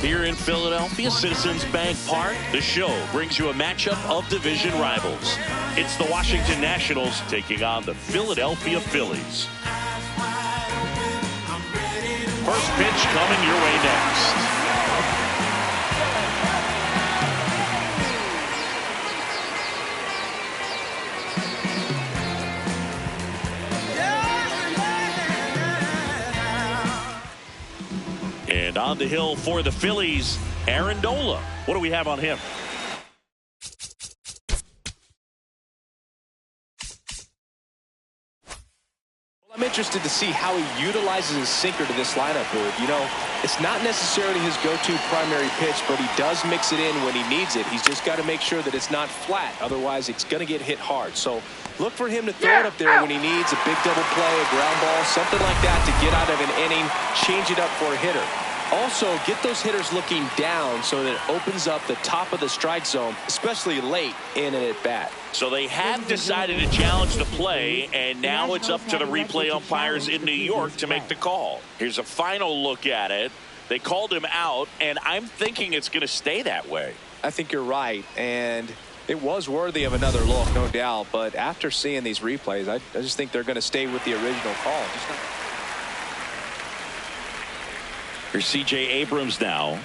Here in Philadelphia, Citizens Bank Park, the show brings you a matchup of division rivals. It's the Washington Nationals taking on the Philadelphia Phillies. First pitch coming your way next. And on the hill for the Phillies, Aaron Nola. What do we have on him? Well, I'm interested to see how he utilizes his sinker to this lineup, Boog. You know, it's not necessarily his go-to primary pitch, but he does mix it in when he needs it. He's just got to make sure that it's not flat. Otherwise, it's going to get hit hard. So look for him to throw it up there when he needs a big double play, a ground ball, something like that to get out of an inning, change it up for a hitter. Also, get those hitters looking down so that it opens up the top of the strike zone, especially late in an at-bat. So they have decided to challenge the play, and now it's up to the replay umpires in New York to make the call. Here's a final look at it. They called him out, and I'm thinking it's going to stay that way. I think you're right, and it was worthy of another look, no doubt. But after seeing these replays, I just think they're going to stay with the original call. Here's C.J. Abrams now.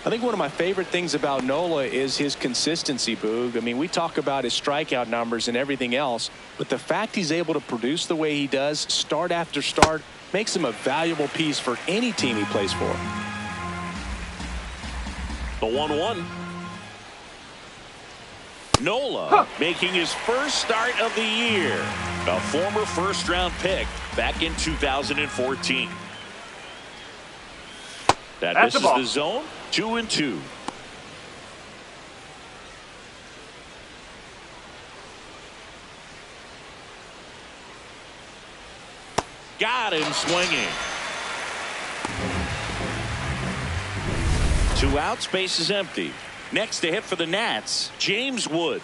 I think one of my favorite things about Nola is his consistency, Boog. I mean, we talk about his strikeout numbers and everything else, but the fact he's able to produce the way he does, start after start, makes him a valuable piece for any team he plays for. The 1-1. Nola making his first start of the year. A former first-round pick back in 2014. That misses the zone. 2-2. Got him swinging. 2 outs, base is empty. Next to hit for the Nats, James Wood.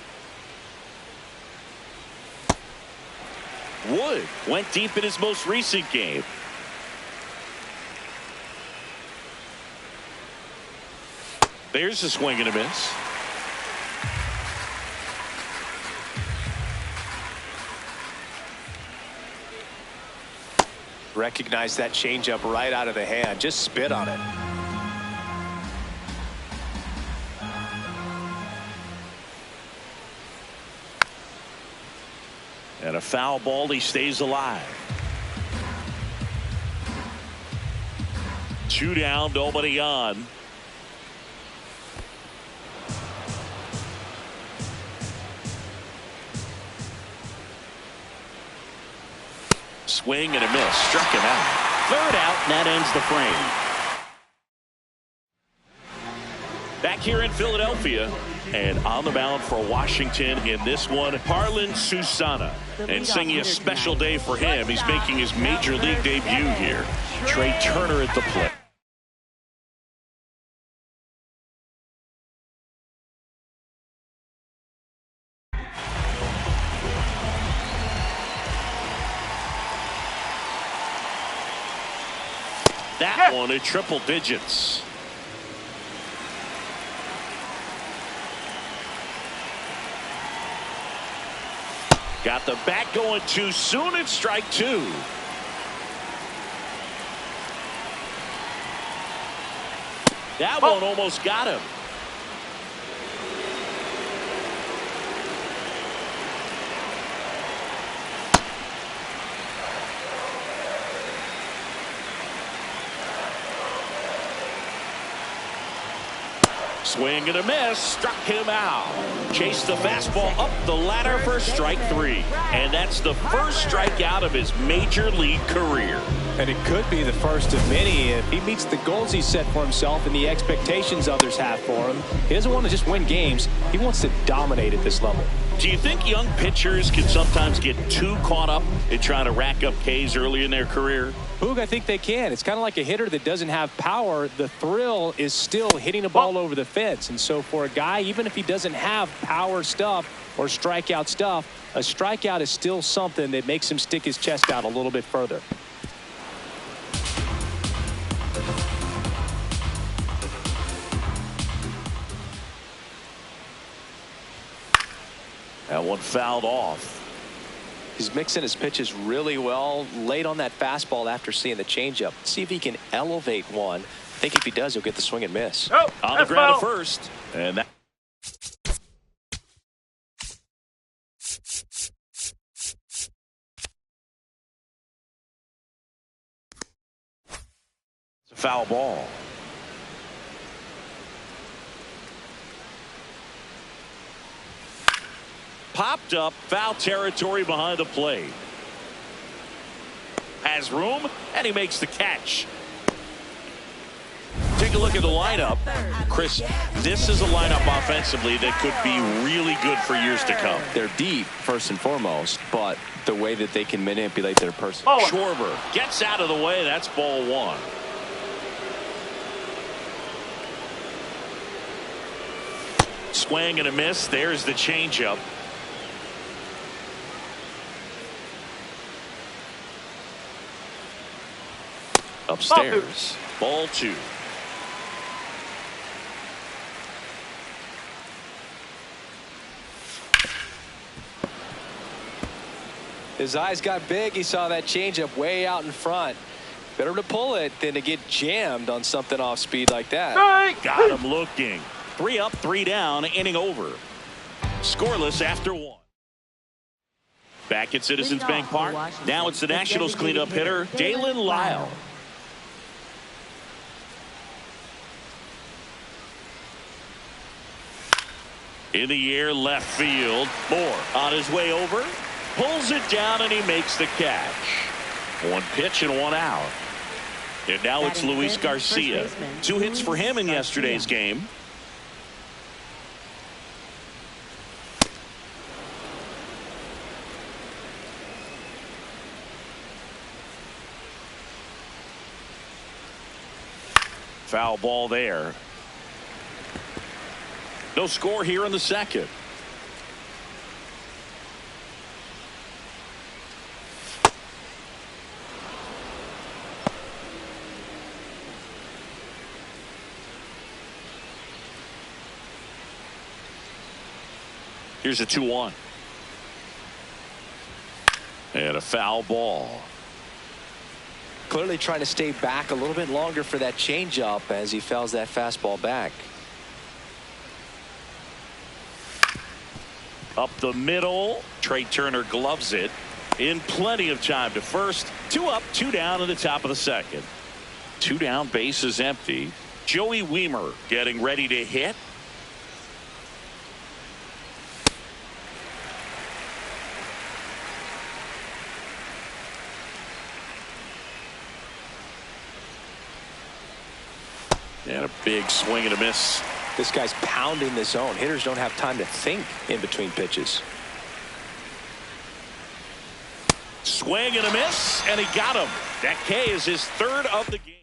Wood went deep in his most recent game. There's a swing and a miss. Recognize that changeup right out of the hand. Just spit on it. And a foul ball, he stays alive. 2 down, nobody on. Swing and a miss. Struck him out. 3rd out, and that ends the frame. Back here in Philadelphia, and on the mound for Washington in this one, Harlan Susana. And singing a special day for him. He's making his major league debut here. Trey Turner at the plate. That one at triple digits. Got the bat going too soon. It's strike 2. That one almost got him. Swing and a miss, struck him out. Chased the fastball up the ladder for strike 3. And that's the first strikeout of his major league career. And it could be the first of many if he meets the goals he set for himself and the expectations others have for him. He doesn't want to just win games. He wants to dominate at this level. Do you think young pitchers can sometimes get too caught up in trying to rack up Ks early in their career? Boog, I think they can. It's kind of like a hitter that doesn't have power. The thrill is still hitting a ball over the fence. And so for a guy, even if he doesn't have power stuff or strikeout stuff, a strikeout is still something that makes him stick his chest out a little bit further. That one fouled off. He's mixing his pitches really well. Late on that fastball after seeing the changeup. See if he can elevate one. I think if he does, he'll get the swing and miss. Oh, On the ground at first. And that. It's a foul ball. Popped up, foul territory behind the plate. Has room, and he makes the catch. Take a look at the lineup. Chris, this is a lineup offensively that could be really good for years to come. They're deep, first and foremost, but the way that they can manipulate their person. Schwarber gets out of the way. That's ball one. Swing and a miss. There's the changeup. Upstairs. Ball two. His eyes got big. He saw that changeup way out in front. Better to pull it than to get jammed on something off speed like that. Got him looking. 3 up, 3 down, inning over. Scoreless after 1. Back at Citizens Bank Park. Now it's the Nationals cleanup hitter, Dalen Lyle. In the air, left field. Moore on his way over. Pulls it down, and he makes the catch. 1 pitch and 1 out. And now it's Luis Garcia. 2 hits for him in yesterday's game. Foul ball there. No score here in the second. Here's a 2-1. And a foul ball. Clearly trying to stay back a little bit longer for that changeup as he fouls that fastball back. Up the middle. Trey Turner gloves it in plenty of time to first. 2 up, 2 down in the top of the second. 2 down, bases empty. Joey Weimer getting ready to hit. And a big swing and a miss. This guy's pounding the zone. Hitters don't have time to think in between pitches. Swing and a miss, and he got him. That K is his 3rd of the game.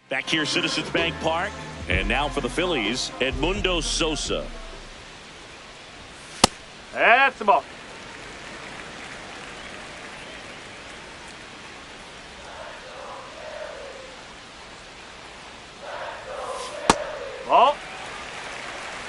Back here, Citizens Bank Park. And now for the Phillies, Edmundo Sosa. That's the ball. Ball.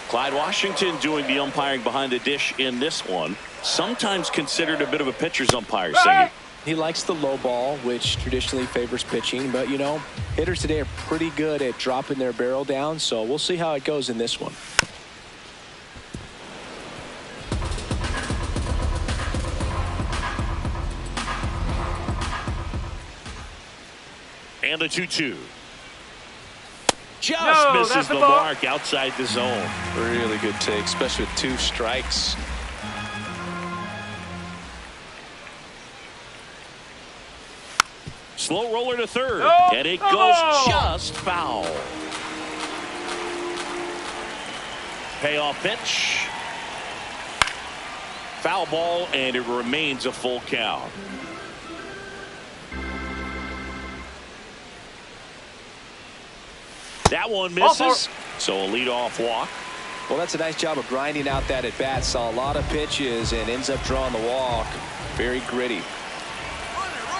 Clyde Washington doing the umpiring behind the dish in this one. Sometimes considered a bit of a pitcher's umpire, Singy. He likes the low ball, which traditionally favors pitching. But, you know, hitters today are pretty good at dropping their barrel down. So we'll see how it goes in this one. And the 2-2. Just misses the mark outside the zone. Really good take, especially with 2 strikes. Slow roller to third, and it goes just foul. Payoff pitch. Foul ball, and it remains a full count. That one misses, so a leadoff walk. Well, that's a nice job of grinding out that at bat. Saw a lot of pitches and ends up drawing the walk. Very gritty.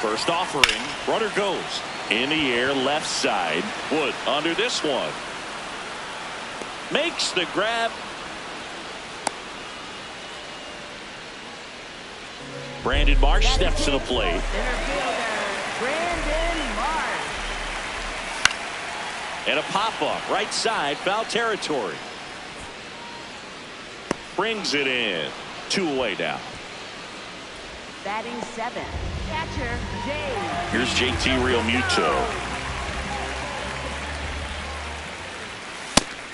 First offering, runner goes. In the air, left side. Wood under this one. Makes the grab. Brandon Marsh steps to the plate. Center fielder, Brandon Marsh. And a pop-up, right side, foul territory. Brings it in. 2 away now. Batting 7, catcher Jay. Here's JT Realmuto.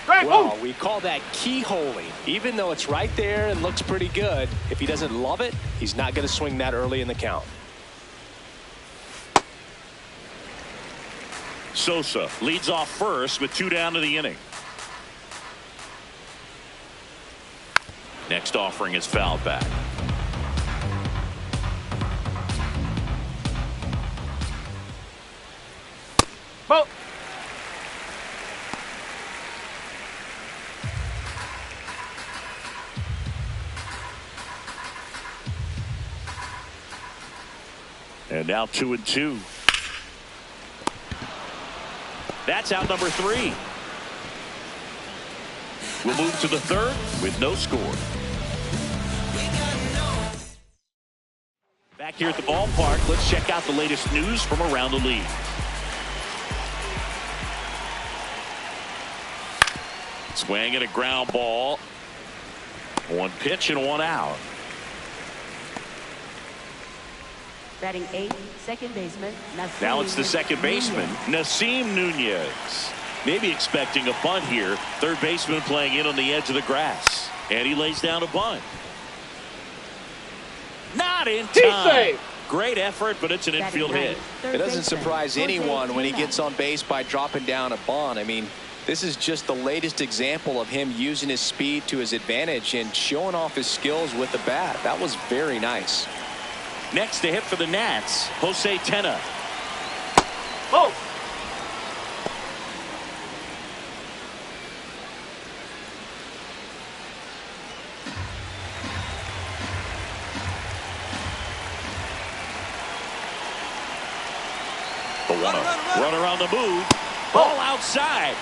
Well, we call that keyholing. Even though it's right there and looks pretty good, if he doesn't love it, he's not going to swing that early in the count. Sosa leads off first with 2 down to the inning. Next offering is fouled back. Ball. And now 2-2. That's out number 3. We'll move to the 3rd with no score. Back here at the ballpark, let's check out the latest news from around the league. Swing and a ground ball. 1 pitch and 1 out. Batting 8, second baseman. Now it's the second baseman, Nasim Nunez. Maybe expecting a bunt here. Third baseman playing in on the edge of the grass. And he lays down a bunt. Not in time. Great effort, but it's an infield hit. It doesn't surprise anyone when he gets on base by dropping down a bunt. I mean, this is just the latest example of him using his speed to his advantage and showing off his skills with the bat. That was very nice. Next to hit for the Nats, Jose Tena. Oh. Runner on the move. Ball outside.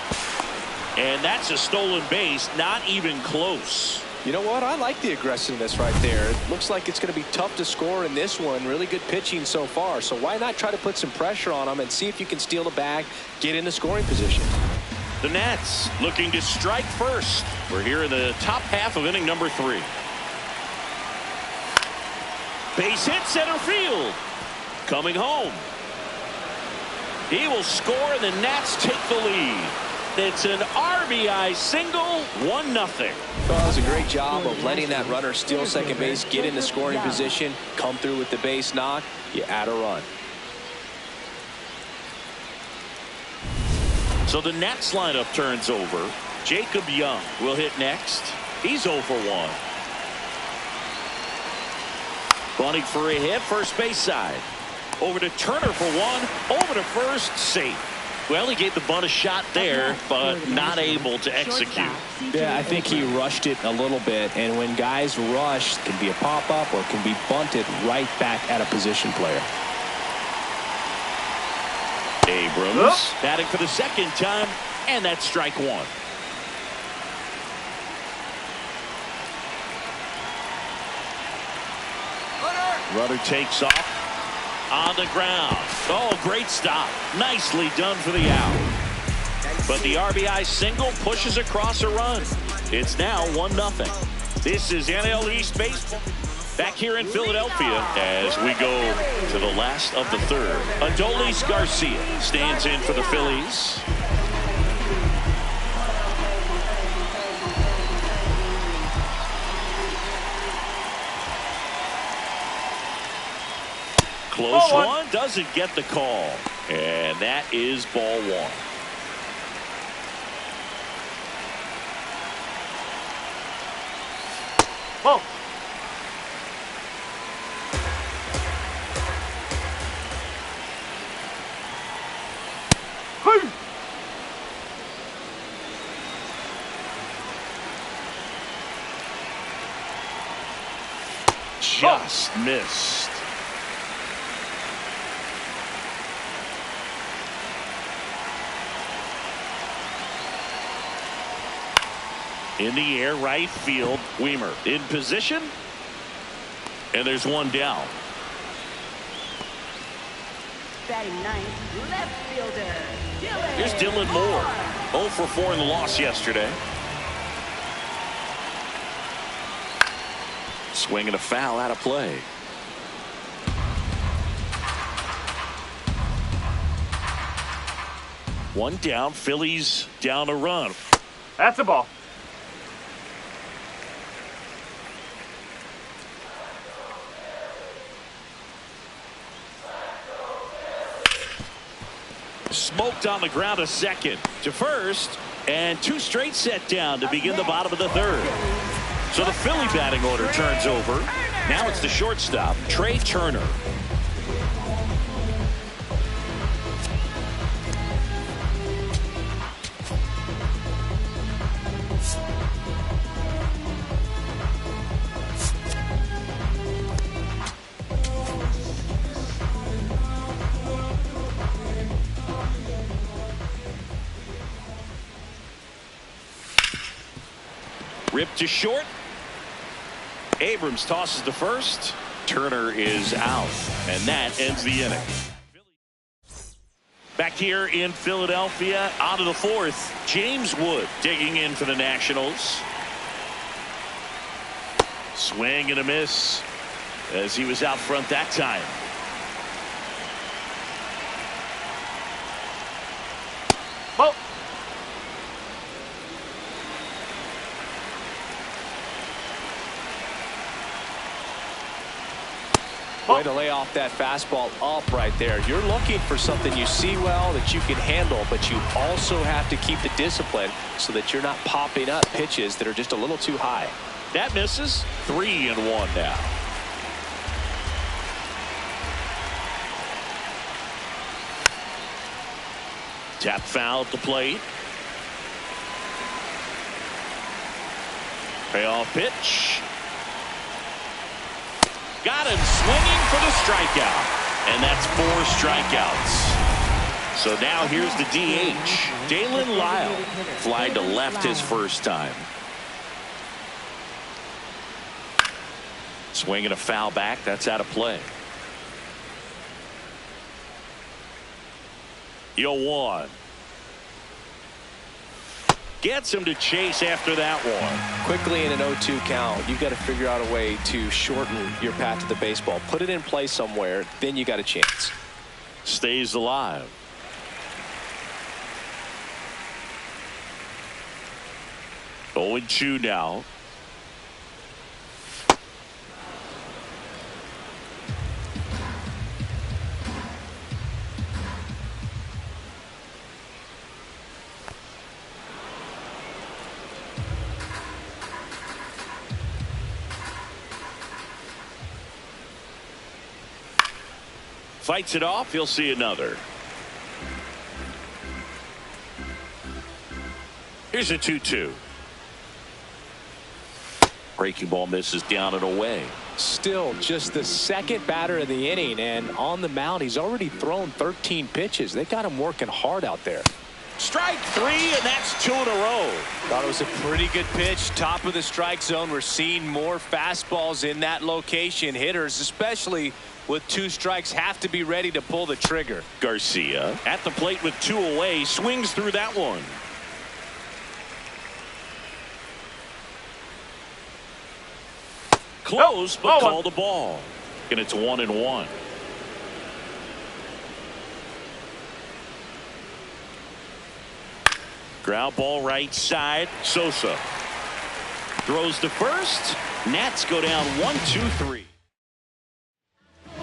And that's a stolen base. Not even close. You know what? I like the aggressiveness right there. It looks like it's going to be tough to score in this one. Really good pitching so far. So why not try to put some pressure on him and see if you can steal the bag, get in the scoring position. The Nats looking to strike first. We're here in the top half of inning number 3. Base hit center field. Coming home. He will score and the Nats take the lead. It's an RBI single, 1-0. Well, that was a great job of letting that runner steal second base, get into scoring position, come through with the base knock. You add a run. So the Nats lineup turns over. Jacob Young will hit next. He's 0 for 1. Bunting for a hit, first base side. Over to Turner for 1. Over to first, safe. Well, he gave the bunt a shot there, but not able to execute. Yeah, I think he rushed it a little bit, and when guys rush, it can be a pop-up or it can be bunted right back at a position player. Abrams batting for the second time, and that's strike 1. Runner takes off. On the ground. Oh, great stop. Nicely done for the out. But the RBI single pushes across a run. It's now 1-0. This is NL East Baseball. Back here in Philadelphia as we go to the last of the 3rd. Adolis Garcia stands in for the Phillies. Close one, doesn't get the call. And that is ball 1. Whoa. Just missed. In the air, right field. Weimer in position. And there's one down. Batting ninth, left fielder, Dylan. Here's Dylan Moore. 0 for 4 in the loss yesterday. Swinging a foul out of play. One down. Phillies down a run. That's a ball. Smoked on the ground a second to first, and 2 straight set down to begin the bottom of the third. So the Philly batting order turns over. Now it's the shortstop, Trey Turner. Ripped to short. Abrams tosses to first. Turner is out, and that ends the inning. Back here in Philadelphia, on to the 4th. James Wood digging in for the Nationals. Swing and a miss as he was out front that time. Ball. Way to lay off that fastball up right there. You're looking for something you see well that you can handle, but you also have to keep the discipline so that you're not popping up pitches that are just a little too high. That misses. 3-1 now. Tap foul at the plate. Payoff pitch. Got him swinging for the strikeout. And that's 4 strikeouts. So now here's the DH. Dalen Lyle. Fly to left his first time. Swinging a foul back. That's out of play. 0-1. Gets him to chase after that one. Quickly in an 0-2 count, you've got to figure out a way to shorten your path to the baseball. Put it in play somewhere, then you got a chance. Stays alive. Oh, 0-2 now. Fights it off. He'll see another. Here's a 2-2. Breaking ball misses down and away. Still just the second batter of the inning, and on the mound he's already thrown 13 pitches. They got him working hard out there. Strike 3, and that's 2 in a row. Thought it was a pretty good pitch. Top of the strike zone. We're seeing more fastballs in that location. Hitters, especially with 2 strikes, have to be ready to pull the trigger. Garcia at the plate with 2 away, swings through that one. Close, but call the ball. And it's 1-1. Ground ball right side. Sosa throws to first. Nats go down 1-2-3.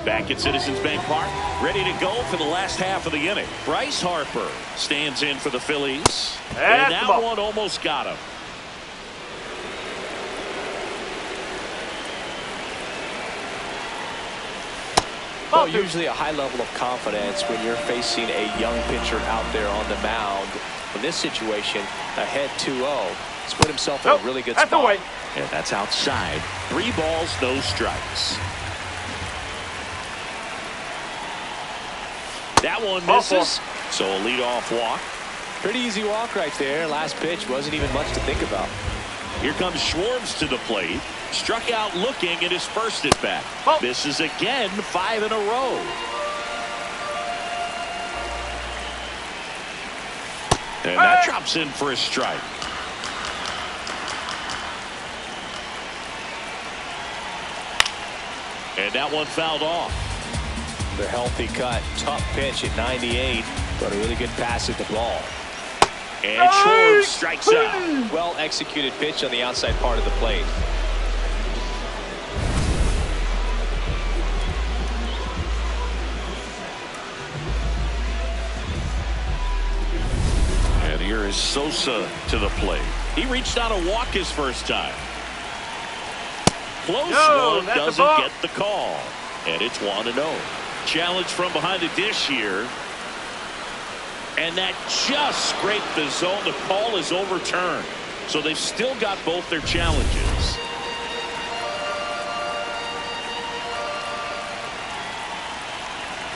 Back at Citizens Bank Park, ready to go for the last half of the inning. Bryce Harper stands in for the Phillies. And that one almost got him. Well, usually a high level of confidence when you're facing a young pitcher out there on the mound. In this situation, ahead 2-0. He's put himself in a really good spot. And that's outside. 3 balls, no strikes. That one misses. So a leadoff walk. Pretty easy walk right there. Last pitch wasn't even much to think about. Here comes Schwartz to the plate. Struck out looking at his first at bat. Oh. Misses again, 5 in a row. And that drops in for a strike. And that one fouled off. The healthy cut. Tough pitch at 98, but a really good pass at the ball. And Schwartz strikes out. Well executed pitch on the outside part of the plate. And here is Sosa to the plate. He reached out a walk his first time. Close one, doesn't get the call. And it's 1-0. Challenge from behind the dish here. And that just scraped the zone. The call is overturned. So they've still got both their challenges.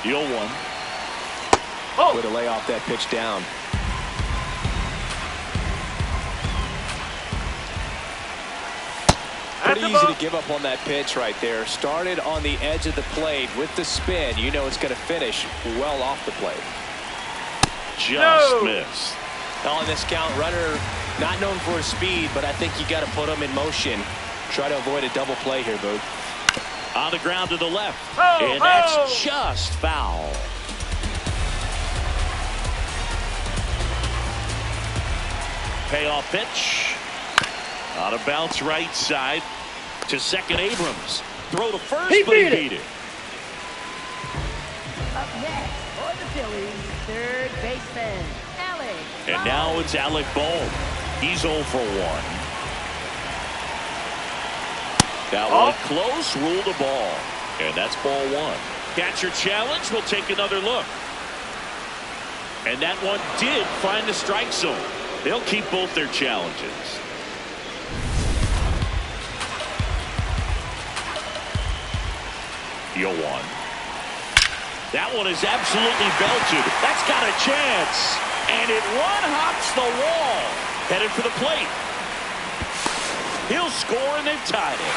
The 0-1. Oh. Way to lay off that pitch down. Pretty easy to give up on that pitch right there. Started on the edge of the plate with the spin. You know it's going to finish well off the plate. Just missed. On this count, runner not known for his speed, but I think you got to put him in motion. Try to avoid a double play here, Boog. On the ground to the left. And that's just foul. Payoff pitch. On a bounce right side to second. Abrams. Throw to first, but he beat it. Up next for the Phillies, third baseman, Alec. And now it's Alec Bohm. He's 0 for 1. That one close, ruled a ball. And that's ball 1. Catcher challenge. We'll take another look. And that one did find the strike zone. They'll keep both their challenges. Yo, 1. That one is absolutely belted. That's got a chance. And it one-hops the wall. Headed for the plate. He'll score, and they've tied it.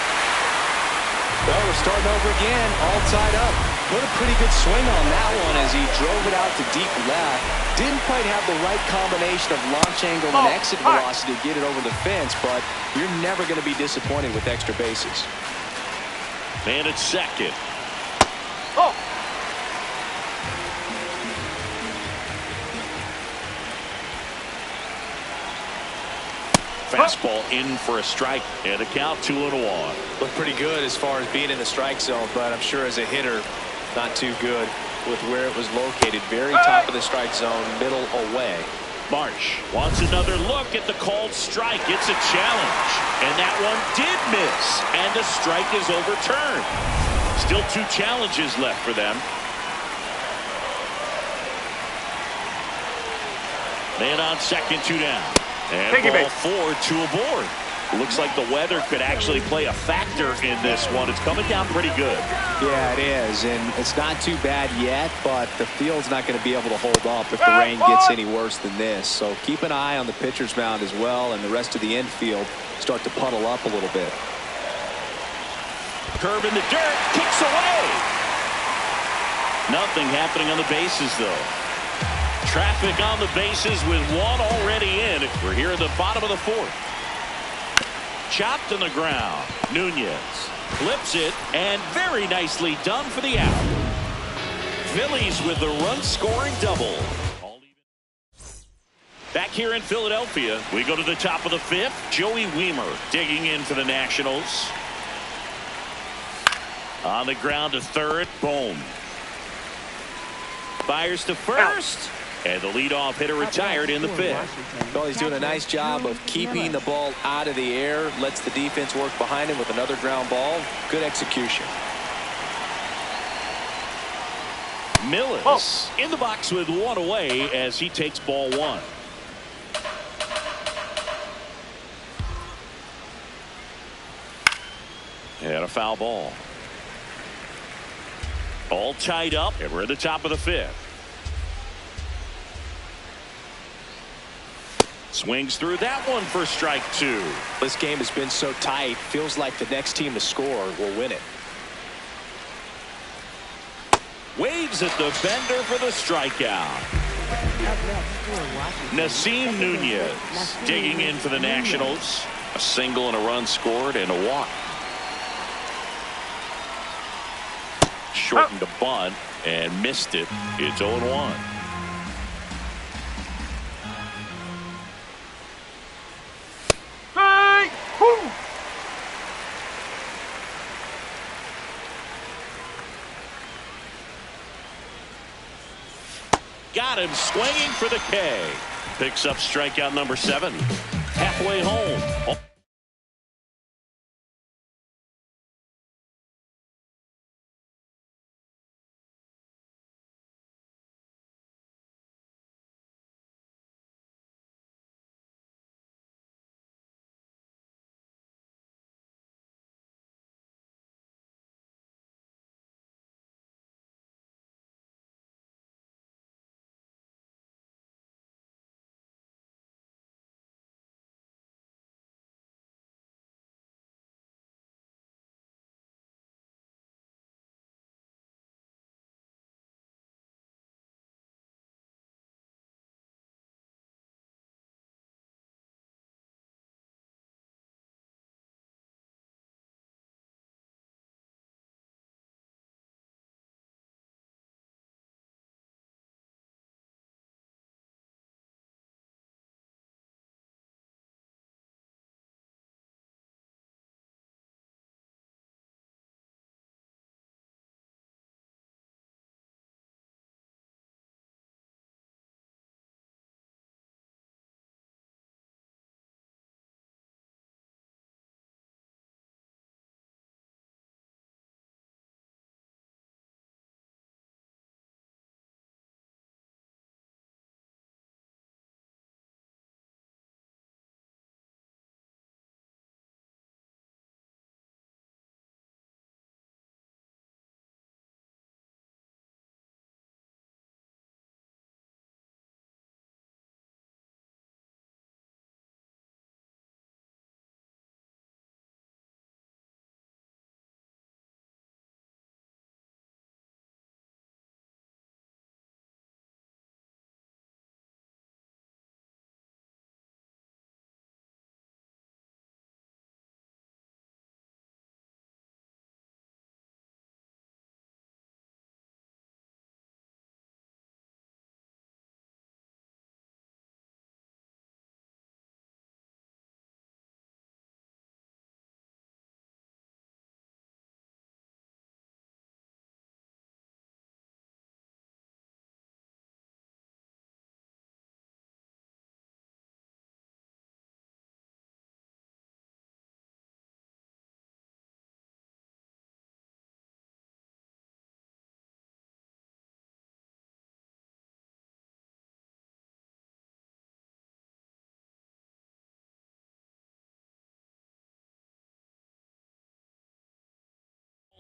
Well, we're starting over again. All tied up. Put a pretty good swing on that one as he drove it out to deep left. Didn't quite have the right combination of launch angle and exit velocity to get it over the fence, but you're never going to be disappointed with extra bases. Man at second. Oh! Fastball in for a strike, and a count 2-1. Looked pretty good as far as being in the strike zone, but I'm sure as a hitter, not too good with where it was located. Very top of the strike zone, middle away. Marsh wants another look at the called strike. It's a challenge, and that one did miss, and the strike is overturned. Still 2 challenges left for them. Man on second, 2 down. And ball 4, 2 aboard. Looks like the weather could actually play a factor in this one. It's coming down pretty good. Yeah, it is, and it's not too bad yet, but the field's not going to be able to hold up if the rain gets any worse than this. So keep an eye on the pitcher's mound as well, and the rest of the infield start to puddle up a little bit. Curve in the dirt, kicks away. Nothing happening on the bases, though. Traffic on the bases with 1 already in. We're here at the bottom of the 4th. Chopped on the ground. Nunez flips it, and very nicely done for the out. Phillies with the run-scoring double. Back here in Philadelphia, we go to the top of the 5th. Joey Wiemer digging in for the Nationals. On the ground to third, Bohm. Fires to first. And the leadoff hitter retired in the 5th. Well, he's doing a nice job of keeping the ball out of the air. Lets the defense work behind him with another ground ball. Good execution. Millis in the box with 1 away as he takes ball 1. And a foul ball. All tied up, and we're at the top of the 5th. Swings through that one for strike 2. This game has been so tight. Feels like the next team to score will win it. Waves at the bender for the strikeout. Nasim Nunez digging in for the Nationals. A single and a run scored and a walk. Shortened the bunt and missed it. It's 0-1. Hey! Woo! Got him swinging for the K. Picks up strikeout number 7. Halfway home.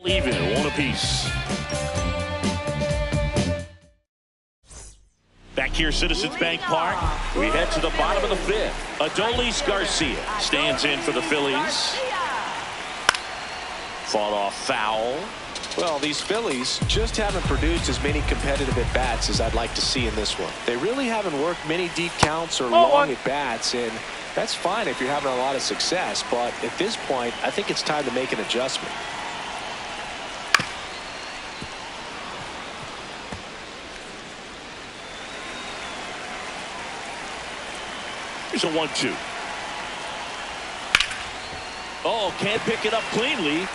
Even one apiece. Back here, Citizens Bank Park, we head to the bottom of the 5th. Adolis Garcia stands in for the Phillies. Fought off foul. Well, these Phillies just haven't produced as many competitive at-bats as I'd like to see in this one. They really haven't worked many deep counts or long at-bats, and that's fine if you're having a lot of success. But at this point, I think it's time to make an adjustment. Here's a 1-2. Oh, can't pick it up cleanly.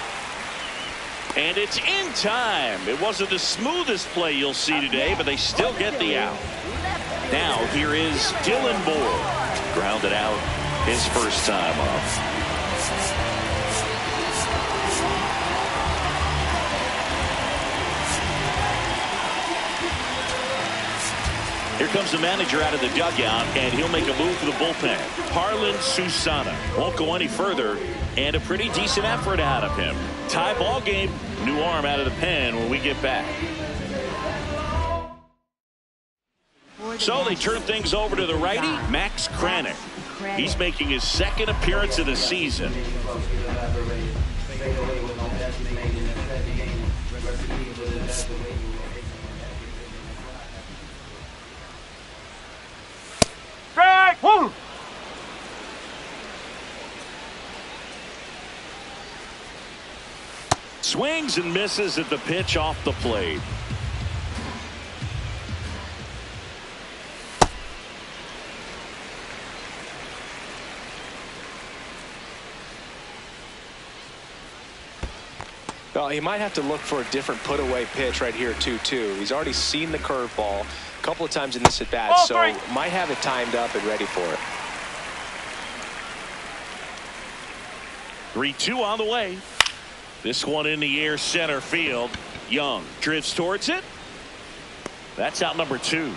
And it's in time. It wasn't the smoothest play you'll see today, but they still get the out. Now here is Dylan Moore. Grounded out his first time up. Here comes the manager out of the dugout, and he'll make a move for the bullpen. Harlan Susana won't go any further, and a pretty decent effort out of him. Tie ball game. New arm out of the pen when we get back. So they turn things over to the righty, Max Kranick. He's making his second appearance of the season. Strike! Woo! Swings and misses at the pitch off the plate. Well, he might have to look for a different put-away pitch right here, 2-2. He's already seen the curveball a couple of times in this at-bat, so might have it timed up and ready for it. 3-2 on the way. This one in the air, center field. Young drifts towards it. That's out number 2.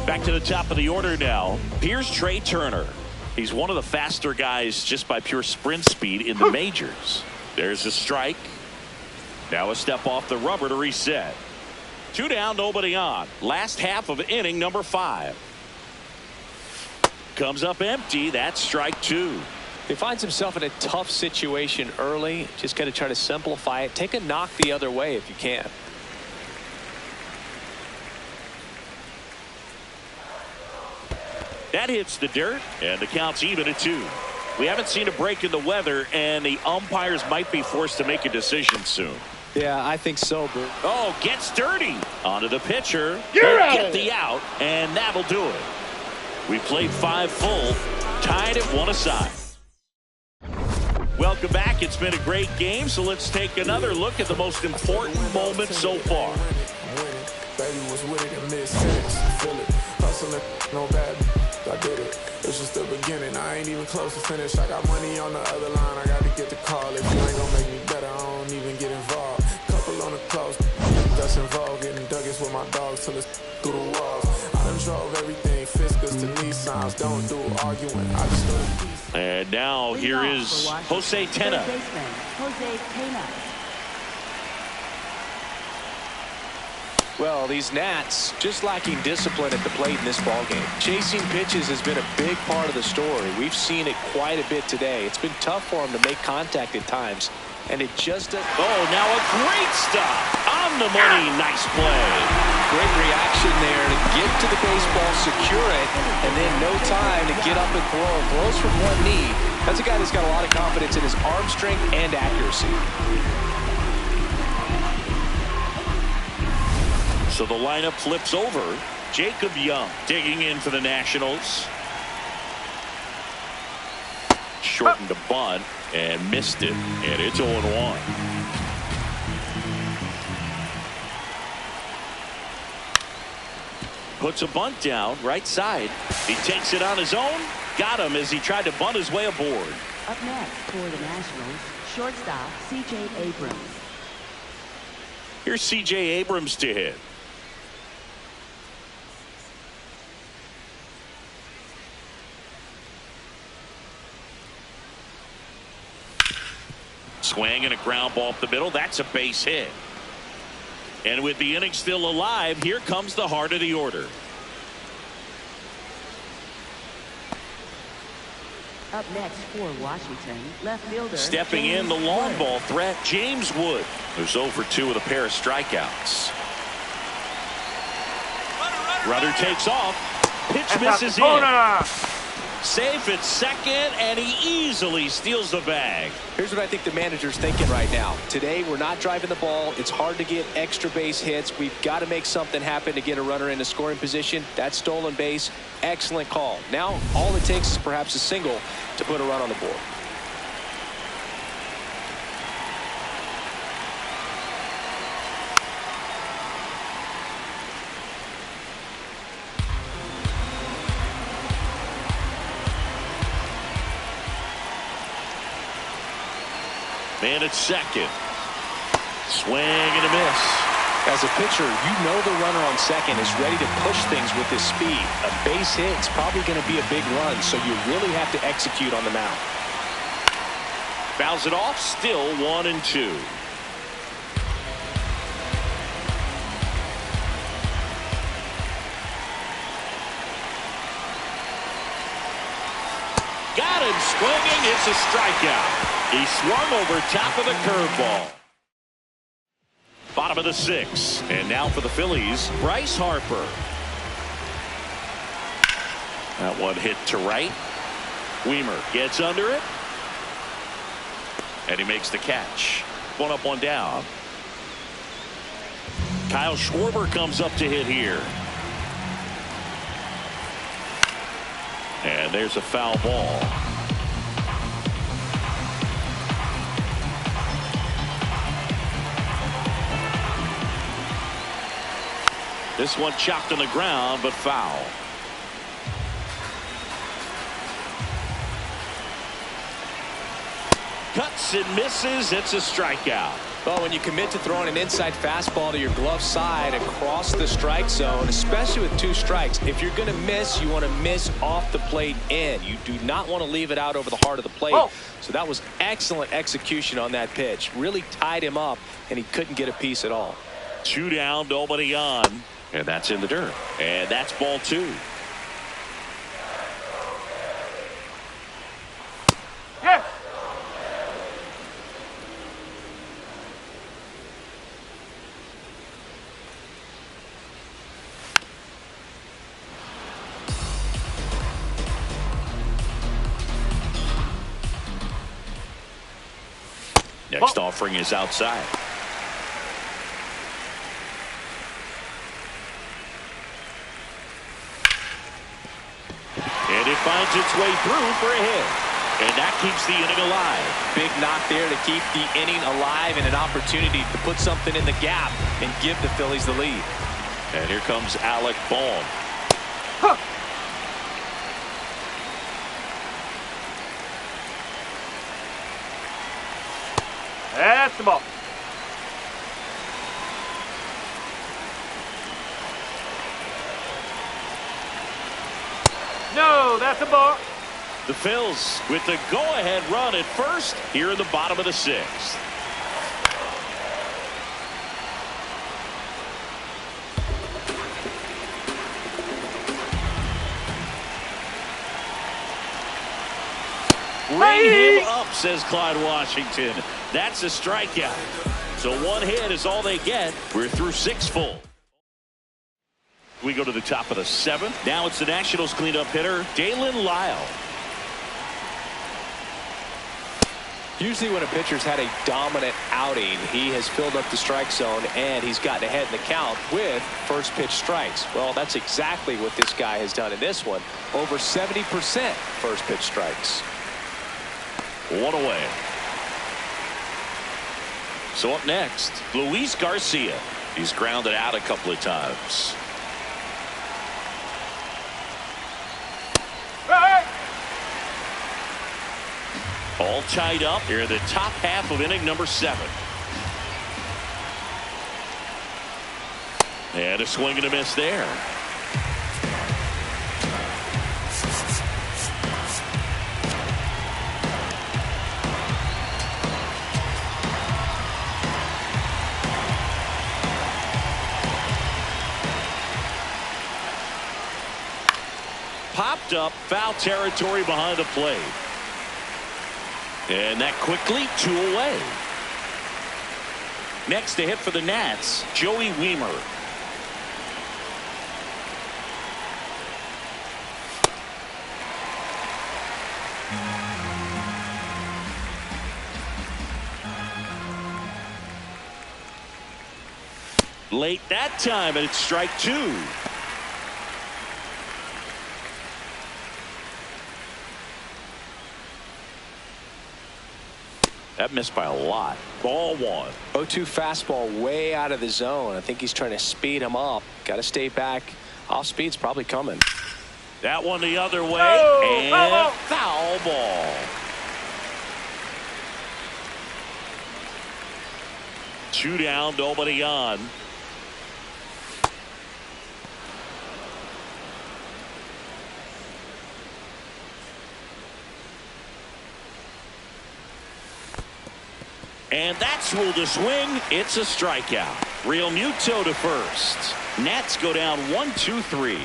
Back to the top of the order now. Here's Trey Turner. He's one of the faster guys just by pure sprint speed in the majors. There's a strike. Now a step off the rubber to reset. 2 down, nobody on. Last half of inning number 5. Comes up empty. That's strike 2. He finds himself in a tough situation early. Just got to try to simplify it. Take a knock the other way if you can. That hits the dirt, and the count's even at 2. We haven't seen a break in the weather, and the umpires might be forced to make a decision soon. Yeah, I think so, Bert. Oh, gets dirty. Onto the pitcher. Get the out, and that'll do it. We played 5 full, tied at 1 aside. Welcome back. It's been a great game, so let's take another look at the most important moment so far. Baby was with it in mid-sentence. Feel it. Hustling, no bad. I did it. It's just the beginning. I ain't even close to finish. I got money on the other line. I got to get the call. If you ain't gonna make me better, I don't even get involved. Couple on the close. That's involved. Getting duggets with my dogs till it's through the walls. I done drove everything. Fiscus to Nissans. Don't do arguing. I just do it. And now here is Jose Tena. Well, these Nats just lacking discipline at the plate in this ballgame. Chasing pitches has been a big part of the story. We've seen it quite a bit today. It's been tough for him to make contact at times, and it just doesn't. Oh, now a great stop on the money. Nice play. Great reaction there to get to the baseball, secure it, and then no time to get up and throw. Throws from one knee. That's a guy that's got a lot of confidence in his arm strength and accuracy. So the lineup flips over. Jacob Young digging in for the Nationals. Shortened the bunt and missed it, and it's 0-1. Puts a bunt down right side. He takes it on his own. Got him as he tried to bunt his way aboard. Up next for the Nationals, shortstop C.J. Abrams. Here's C.J. Abrams to hit. Swing and a ground ball up the middle. That's a base hit. And with the inning still alive, here comes the heart of the order. Up next for Washington, left fielder. Stepping in, the long ball threat, James Wood, who's 0 for 2 with a pair of strikeouts. Runner takes off. Pitch misses in. Safe at second, and he easily steals the bag. Here's what I think the manager's thinking right now. Today, we're not driving the ball. It's hard to get extra base hits. We've got to make something happen to get a runner in a scoring position. That stolen base, excellent call. Now, all it takes is perhaps a single to put a run on the board. Man at second. Swing and a miss. As a pitcher, you know the runner on second is ready to push things with his speed. A base hit is probably going to be a big run, so you really have to execute on the mound. Fouls it off, still 1-2. swinging. It's a strikeout. He swung over top of the curveball. Bottom of the 6th. And now for the Phillies, Bryce Harper. That one hit to right. Weimer gets under it. And he makes the catch. One up, one down. Kyle Schwarber comes up to hit here. And there's a foul ball. This one chopped on the ground, but foul. Cuts and misses. It's a strikeout. Well, when you commit to throwing an inside fastball to your glove side across the strike zone, especially with 2 strikes, if you're going to miss, you want to miss off the plate in. You do not want to leave it out over the heart of the plate. Oh. So that was excellent execution on that pitch. Really tied him up, and he couldn't get a piece at all. 2 down, nobody on. And that's in the dirt. And that's ball 2. Yes. Next offering is outside. And it finds its way through for a hit. And that keeps the inning alive. Big knock there to keep the inning alive and an opportunity to put something in the gap and give the Phillies the lead. And here comes Alec Bohm. Huh. That's the ball. No, that's a ball. The Phils with the go-ahead run at first here in the bottom of the 6th. Ring him up, says Clyde Washington. That's a strikeout. So 1 hit is all they get. We're through 6 full. We go to the top of the 7th. Now it's the Nationals cleanup hitter, Dalen Lyle. Usually when a pitcher's had a dominant outing, he has filled up the strike zone and he's gotten ahead in the count with first pitch strikes. Well, that's exactly what this guy has done in this one. Over 70% first pitch strikes. 1 away. So up next, Luis Garcia. He's grounded out a couple of times. All tied up here in the top half of inning number 7. And a swing and a miss there. Popped up, foul territory behind the plate. And that quickly 2 away. Next to hit for the Nats, Joey Weimer. Late that time, and it's strike 2. That missed by a lot. Ball 1. 0-2 fastball way out of the zone. I think he's trying to speed him up. Got to stay back. Off speed's probably coming. That one the other way. And foul ball. 2 down, nobody on. And that's ruled a swing. It's a strikeout. Real Muto to first. Nats go down 1-2-3.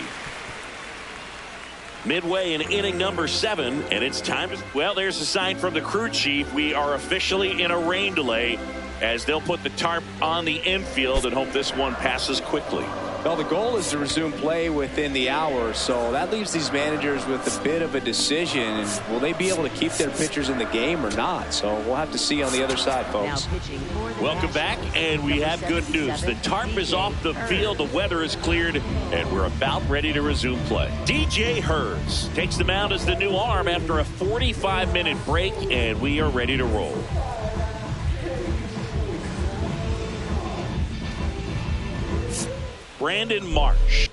Midway in inning number 7, and it's time to, well, there's a sign from the crew chief. We are officially in a rain delay as they'll put the tarp on the infield and hope this one passes quickly. Well, the goal is to resume play within the hour, so that leaves these managers with a bit of a decision. Will they be able to keep their pitchers in the game or not? So we'll have to see on the other side, folks. Welcome back, and we have good news. The tarp is off the field, the weather is cleared, and we're about ready to resume play. DJ Hurts takes the mound as the new arm after a 45-minute break, and we are ready to roll. Brandon Marsh.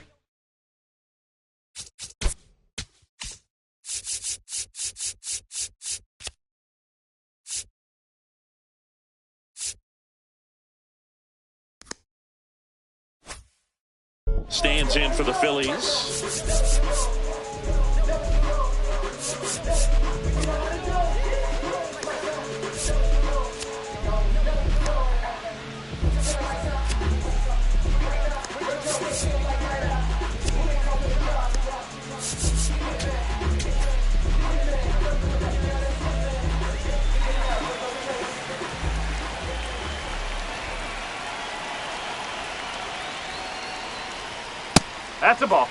Stands in for the Phillies. That's a ball.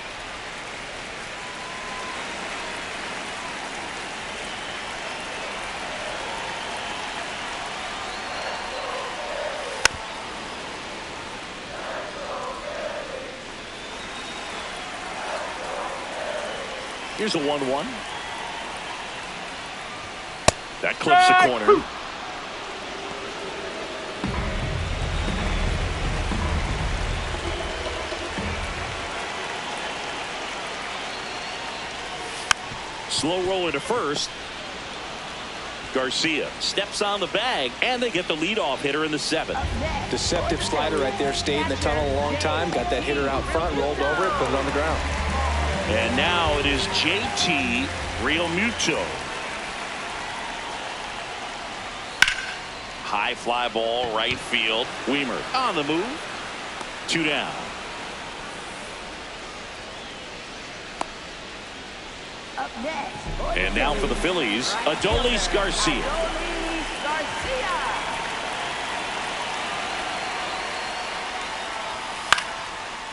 Here's a 1-1. That clips the corner. Slow roller to first. Garcia steps on the bag, and they get the leadoff hitter in the 7th. Deceptive slider right there. Stayed in the tunnel a long time. Got that hitter out front, rolled over it, put it on the ground. And now it is JT Realmuto. High fly ball, right field. Weimer on the move. 2 down. Up next. And now for the Phillies, Adolis Garcia.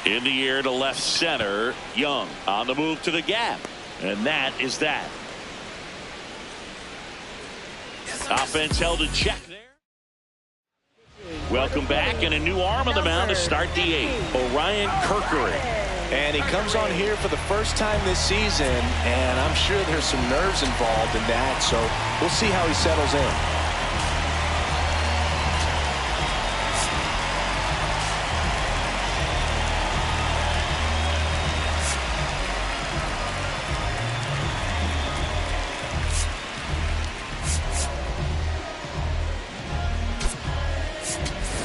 In the air to left center. Young on the move to the gap. And that is that. Offense held in check there. Welcome back, and a new arm on the mound to start the 8th. Orion Kerkering. And he comes on here for the first time this season, and I'm sure there's some nerves involved in that, so we'll see how he settles in.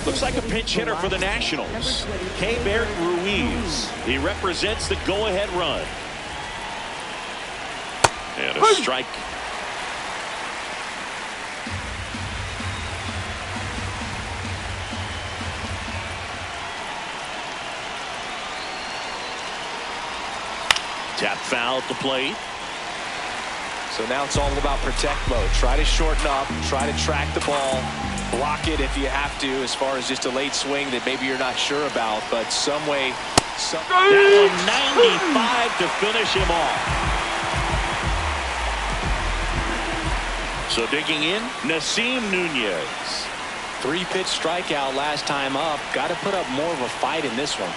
Looks like a pinch hitter for the Nationals. Keibert Ruiz. He represents the go-ahead run. And a strike. Tap foul at the plate. So now it's all about protect mode. Try to shorten up, try to track the ball. Block it if you have to, as far as just a late swing that maybe you're not sure about, but some way. That one 95 to finish him off. So digging in, Nasim Nunez. 3-pitch strikeout last time up. Got to put up more of a fight in this one.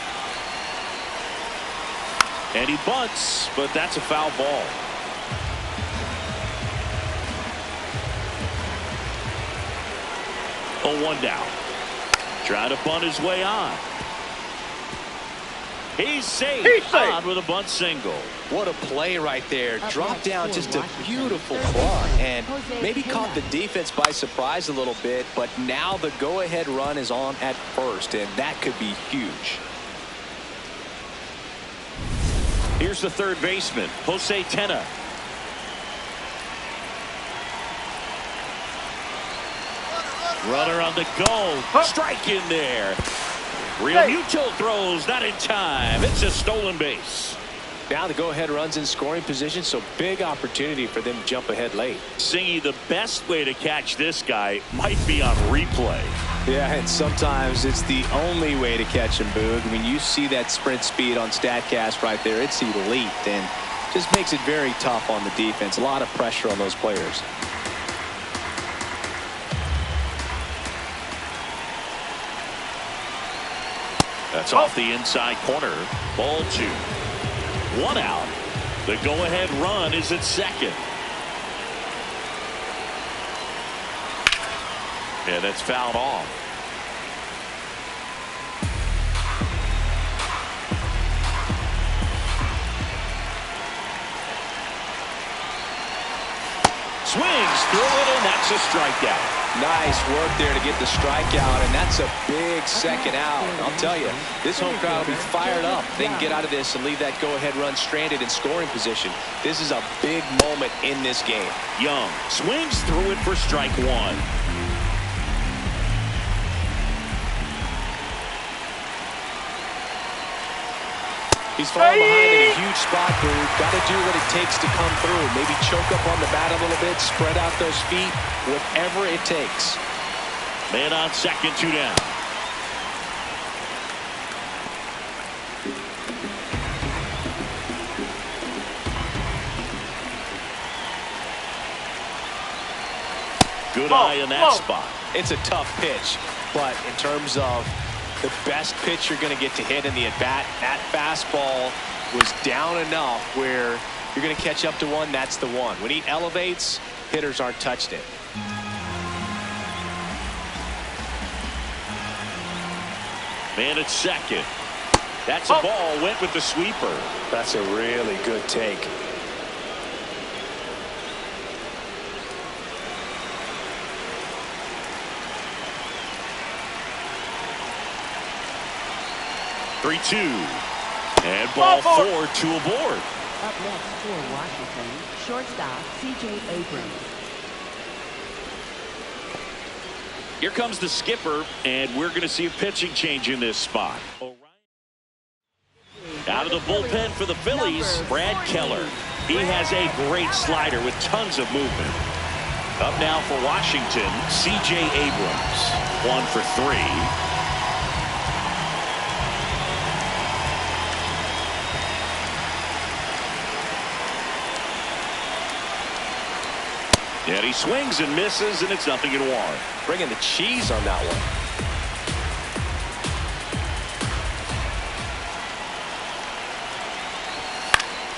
And he bunts, but that's a foul ball. 0-1 down. Trying to bunt his way on. He's safe. On with a bunt single. What a play right there. Dropped down just a beautiful bunt, and maybe caught the defense by surprise a little bit, but now the go-ahead run is on at first, and that could be huge. Here's the third baseman, Jose Tena. Runner on the go. Strike in there. Realmuto throws not in time. It's a stolen base. Now the go-ahead runs in scoring position, so big opportunity for them to jump ahead late. Singy, the best way to catch this guy might be on replay. Yeah, and sometimes it's the only way to catch him, Boog. I mean, you see that sprint speed on StatCast right there. It's elite, and just makes it very tough on the defense. A lot of pressure on those players. That's off the inside corner. Ball 2. 1 out. The go-ahead run is at second. And that's fouled off. Swings through it, and that's a strikeout. Nice work there to get the strikeout, and that's a big second out. I'll tell you, this home crowd will be fired up. They can get out of this and leave that go-ahead run stranded in scoring position. This is a big moment in this game. Young swings through it for strike 1. He's falling behind in a huge spot, Boog. Got to do what it takes to come through. Maybe choke up on the bat a little bit, spread out those feet, whatever it takes. Man on second, 2 down. Good eye in that spot. It's a tough pitch, but in terms of the best pitch you're going to get to hit in the at-bat, that fastball was down enough where you're going to catch up to one. That's the one. When he elevates, hitters aren't touched it. Man at second. That's a ball. Went with the sweeper. That's a really good take. Three, 2. And ball 4, 2 aboard. Up next for Washington, shortstop C.J. Abrams. Here comes the skipper, and we're going to see a pitching change in this spot. Out of the bullpen for the Phillies, Brad Keller. He has a great slider with tons of movement. Up now for Washington, C.J. Abrams. 1 for 3. And he swings and misses, and it's 0-1. Bringing the cheese on that one.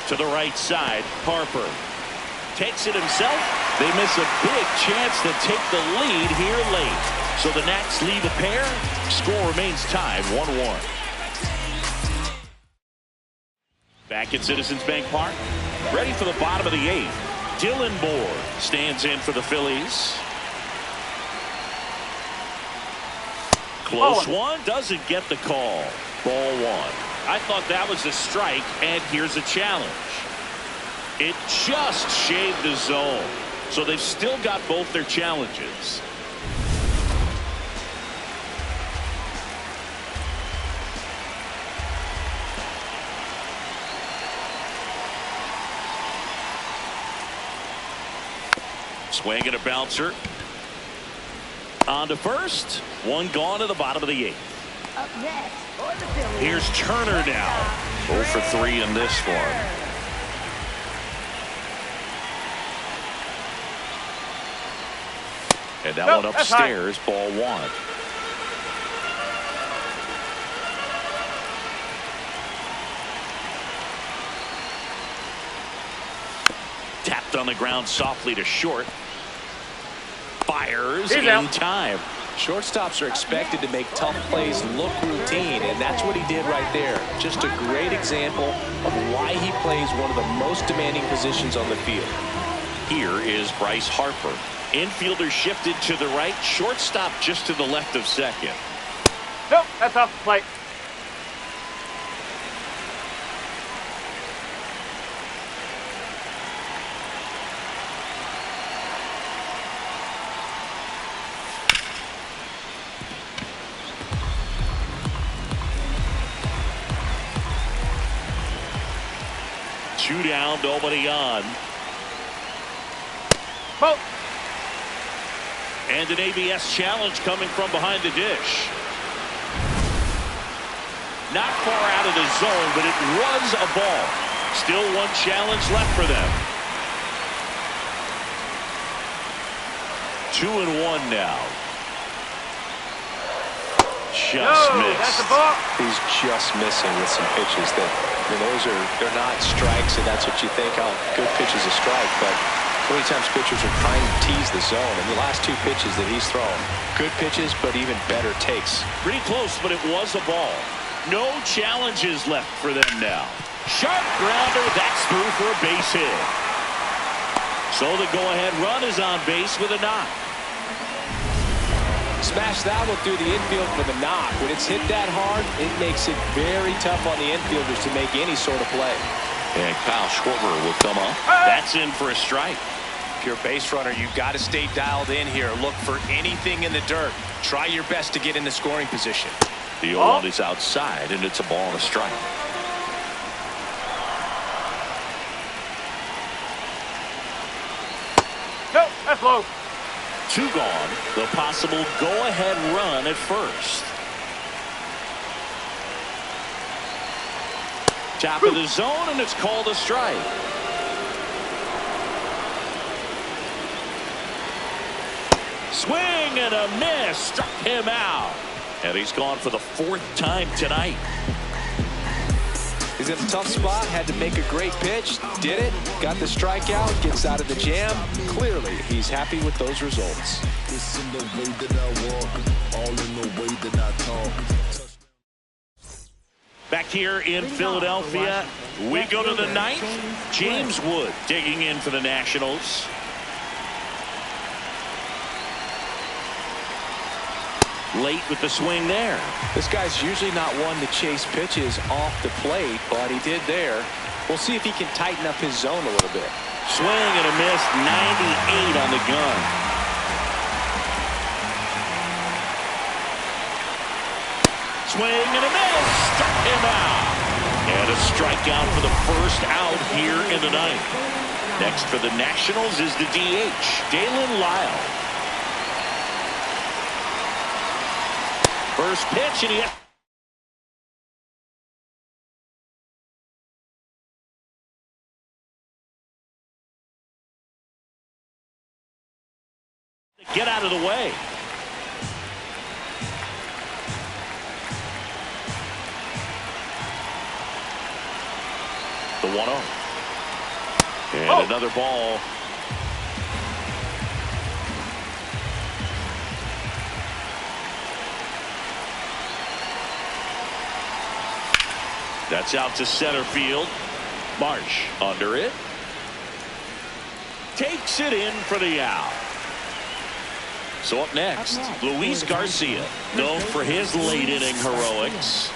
To the right side, Harper takes it himself. They miss a big chance to take the lead here late. So the Nats lead a pair. Score remains tied 1-1. Back at Citizens Bank Park. Ready for the bottom of the 8th. Dylan Moore stands in for the Phillies. Close one, doesn't get the call. Ball 1. I thought that was a strike, and here's a challenge. It just shaved the zone, so they've still got both their challenges. Swing and a bouncer. On to first. 1 gone to the bottom of the 8th. Up next for the Phillies. Here's Turner now. 0 for 3 in this one. And that one upstairs, ball 1. Tapped on the ground softly to short. Fires in time. Shortstops are expected to make tough plays look routine, and that's what he did right there. Just a great example of why he plays one of the most demanding positions on the field. Here is Bryce Harper. Infielder shifted to the right. Shortstop just to the left of second. Nope, that's off the plate. 2 down, nobody on. Boat. And an ABS challenge coming from behind the dish. Not far out of the zone, but it was a ball. Still one challenge left for them. 2-1 now. Just missed. That's a ball. He's just missing with some pitches that, they're not strikes, and that's what you think. Oh, good pitch is a strike, but so many times pitchers are trying to tease the zone. And the last 2 pitches that he's thrown, good pitches, but even better takes. Pretty close, but it was a ball. No challenges left for them now. Sharp grounder, that's through for a base hit. So the go-ahead run is on base with a knock. Smash that one through the infield for the knock. When it's hit that hard, it makes it very tough on the infielders to make any sort of play. And Kyle Schwarber will come up. That's in for a strike. If you're a base runner, you've got to stay dialed in here. Look for anything in the dirt. Try your best to get in the scoring position. The 0-1 is outside, and it's a ball and a strike. Nope, that's low. 2 gone. The possible go-ahead run at first. Top of the zone, and it's called a strike. Swing and a miss. Struck him out. And he's gone for the 4th time tonight. He's in a tough spot, had to make a great pitch, did it, got the strikeout, gets out of the jam. Clearly, he's happy with those results. It's in the way that I walk, all in the way that I talk. Back here in Philadelphia, we go to the 9th. James Wood digging in for the Nationals. Late with the swing there. This guy's usually not one to chase pitches off the plate, but he did there. We'll see if he can tighten up his zone a little bit. Swing and a miss, 98 on the gun. Swing and a miss, struck him out. And a strikeout for the first out here in the 9th. Next for the Nationals is the DH, Dalen Lyle. First pitch, and he get out of the way. The 1-0. And another ball. That's out to center field. Marsh under it. Takes it in for the out. So up next, Luis Garcia, known for his late inning heroics.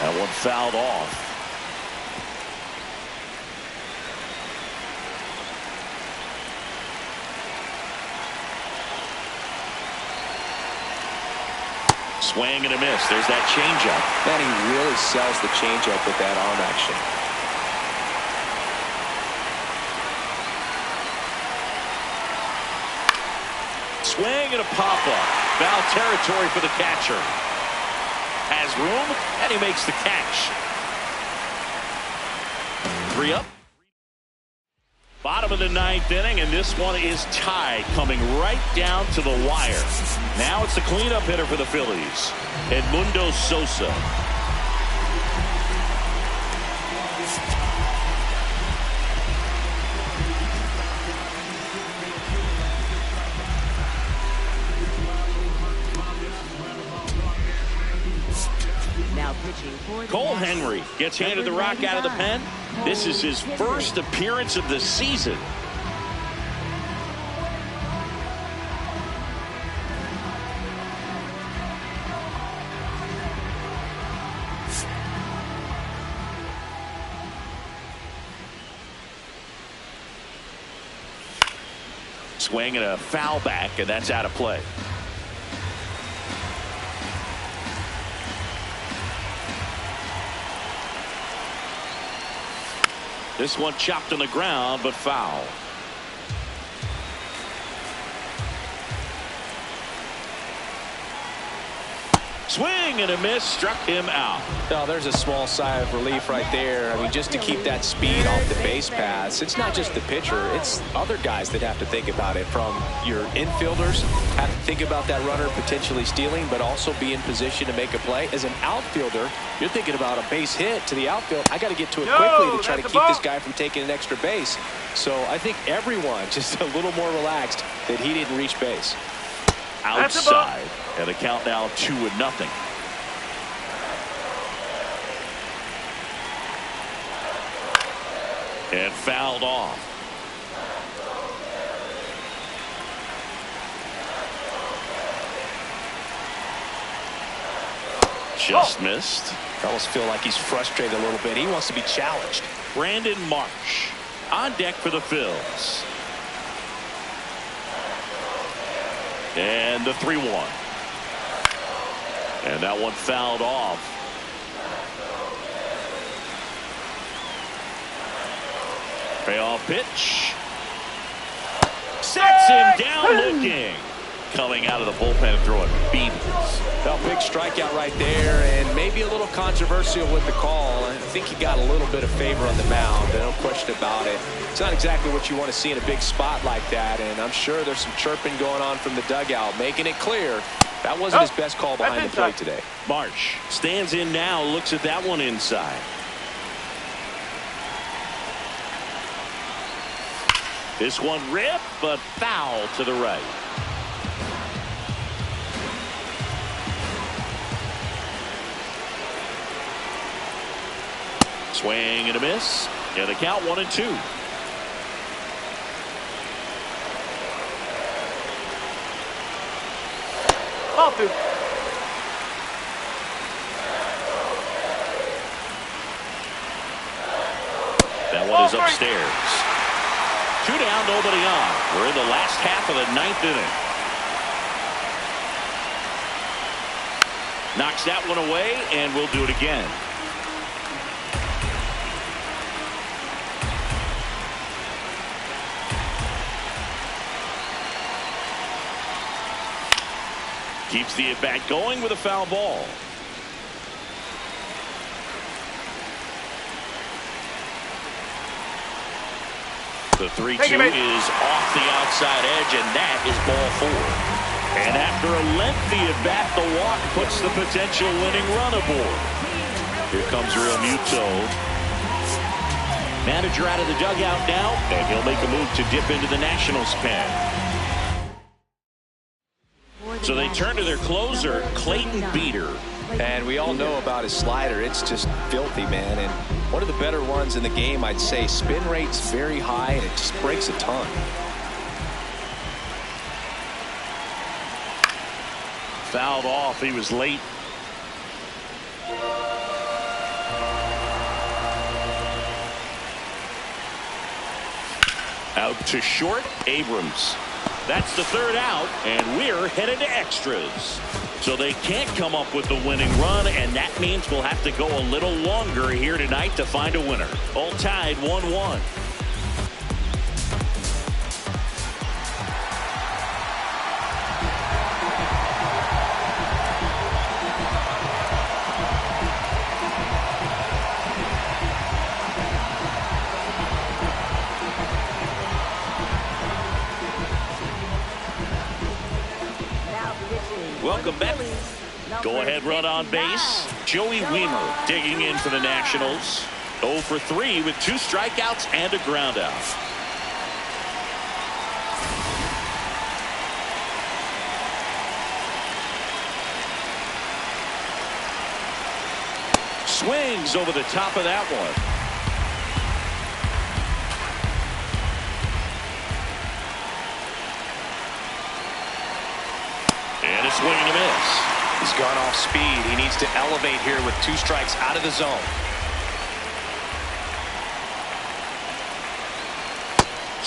That one fouled off. Swing and a miss. There's that changeup. Man, he really sells the changeup with that arm action. Swing and a pop-up. Foul territory for the catcher. Has room, and he makes the catch. 3 up. Bottom of the 9th inning, and this one is tied, coming right down to the wire. Now it's the cleanup hitter for the Phillies, Edmundo Sosa. Cole Henry gets handed the rock out of the pen. This is his first appearance of the season. swing and a foul back, and that's out of play. This one chopped on the ground, but foul. Swing and a miss, struck him out. Oh, there's a small sigh of relief right there. I mean, just to keep that speed off the base paths. It's not just the pitcher, it's other guys that have to think about it. From your infielders, have to think about that runner potentially stealing, but also be in position to make a play. As an outfielder, you're thinking about a base hit to the outfield. I got to get to it quickly to try to keep this guy from taking an extra base. So I think everyone just a little more relaxed that he didn't reach base. Outside, and the count now 2-0. And fouled off. Just missed. I almost feel like he's frustrated a little bit. He wants to be challenged. Brandon Marsh on deck for the Phils. And the 3-1. And that one fouled off. Payoff pitch. Sets him down looking. Coming out of the bullpen and throwing beatings. Well, big strikeout right there, and maybe a little controversial with the call. I think he got a little bit of favor on the mound, no question about it. It's not exactly what you want to see in a big spot like that, and I'm sure there's some chirping going on from the dugout, making it clear that wasn't his best call behind the plate today. Marsh stands in now, looks at that one inside. This one ripped, but foul to the right. Swing and a miss. And the count 1-2. Ball two. That one is upstairs. 2 down, nobody on. We're in the last half of the 9th inning. Knocks that one away, and we'll do it again. Keeps the at-bat going with a foul ball. The 3-2 is off the outside edge, and that is ball 4. And after a lengthy at-bat, the walk puts the potential winning run aboard. Here comes Real Muto. Manager out of the dugout now, and he'll make a move to dip into the Nationals pen. So they turn to their closer, Clayton Beeter. And we all know about his slider. It's just filthy, man. And one of the better ones in the game, I'd say. Spin rate's very high, and it just breaks a ton. Fouled off. He was late. Out to short, Abrams. That's the 3rd out, and we're headed to extras. So they can't come up with the winning run, and that means we'll have to go a little longer here tonight to find a winner. All tied 1-1. Welcome back. Go ahead run on base. Joey Wiemer digging in for the Nationals. 0 for 3 with 2 strikeouts and a ground out. Swings over the top of that one. And a swing and a miss. He's gone off speed. He needs to elevate here with 2 strikes out of the zone.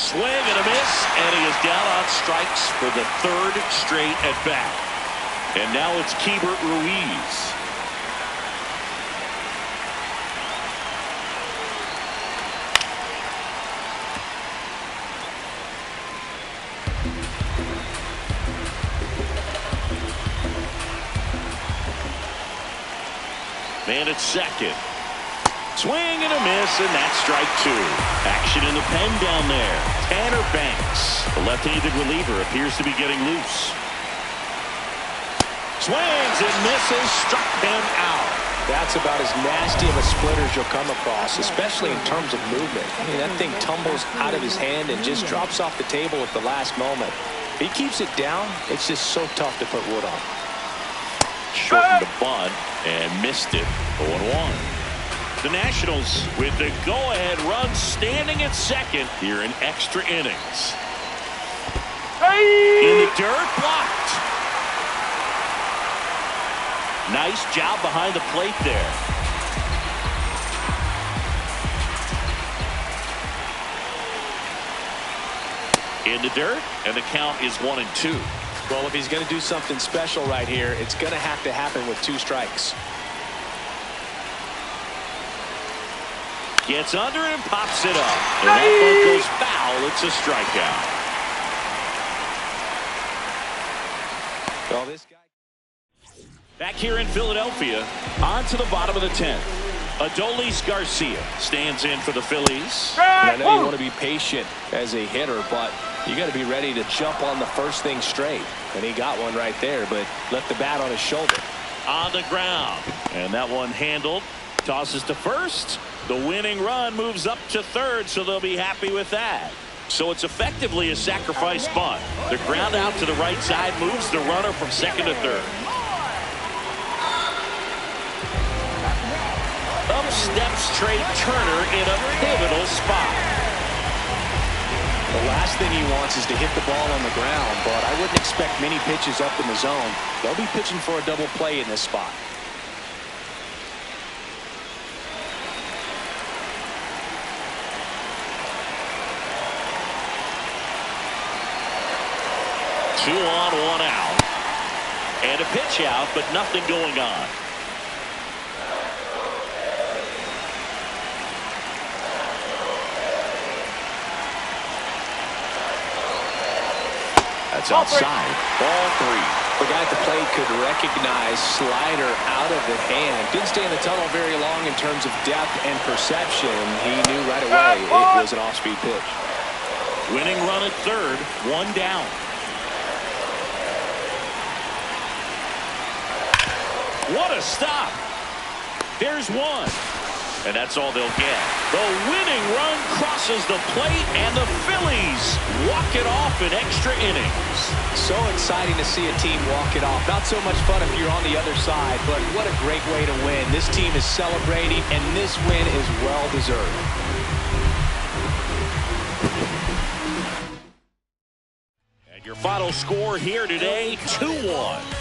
swing and a miss, and he is down on strikes for the third straight at bat. And now it's Keibert Ruiz. Man at second. Swing and a miss, and that's strike two. Action in the pen down there. Tanner Banks, the left-handed reliever, appears to be getting loose. Swings and misses, struck him out. That's about as nasty of a splitter as you'll come across, especially in terms of movement. I mean, that thing tumbles out of his hand and just drops off the table at the last moment. If he keeps it down, it's just so tough to put wood on. Shortened the bunt and missed it. 0-1. The Nationals with the go-ahead run standing at second here in extra innings. In the dirt, blocked. Nice job behind the plate there. In the dirt, and the count is 1-2. Well, if he's going to do something special right here, it's going to have to happen with 2 strikes. Gets under it and pops it up. And that one goes foul. It's a strikeout. Well, this guy... Back here in Philadelphia, on to the bottom of the 10th. Adolis Garcia stands in for the Phillies. I know you want to be patient as a hitter, but you got to be ready to jump on the first thing straight. And he got one right there, but left the bat on his shoulder. On the ground. And that one handled. Tosses to first. The winning run moves up to third, so they'll be happy with that. So it's effectively a sacrifice bunt. The ground out to the right side moves the runner from second to third. Up steps Trey Turner in a pivotal spot. The last thing he wants is to hit the ball on the ground, but I wouldn't expect many pitches up in the zone. They'll be pitching for a double play in this spot. Two on, one out. And a pitch out, but nothing going on. That's outside. Ball 3. The guy at the plate could recognize slider out of the hand. Didn't stay in the tunnel very long in terms of depth and perception. He knew right away it was an off-speed pitch. Winning run at third, 1 down. What a stop. There's one. And that's all they'll get. The winning run crosses the plate, and the Phillies walk it off in extra innings. So exciting to see a team walk it off. Not so much fun if you're on the other side, but what a great way to win. This team is celebrating, and this win is well-deserved. Your final score here today, 2-1.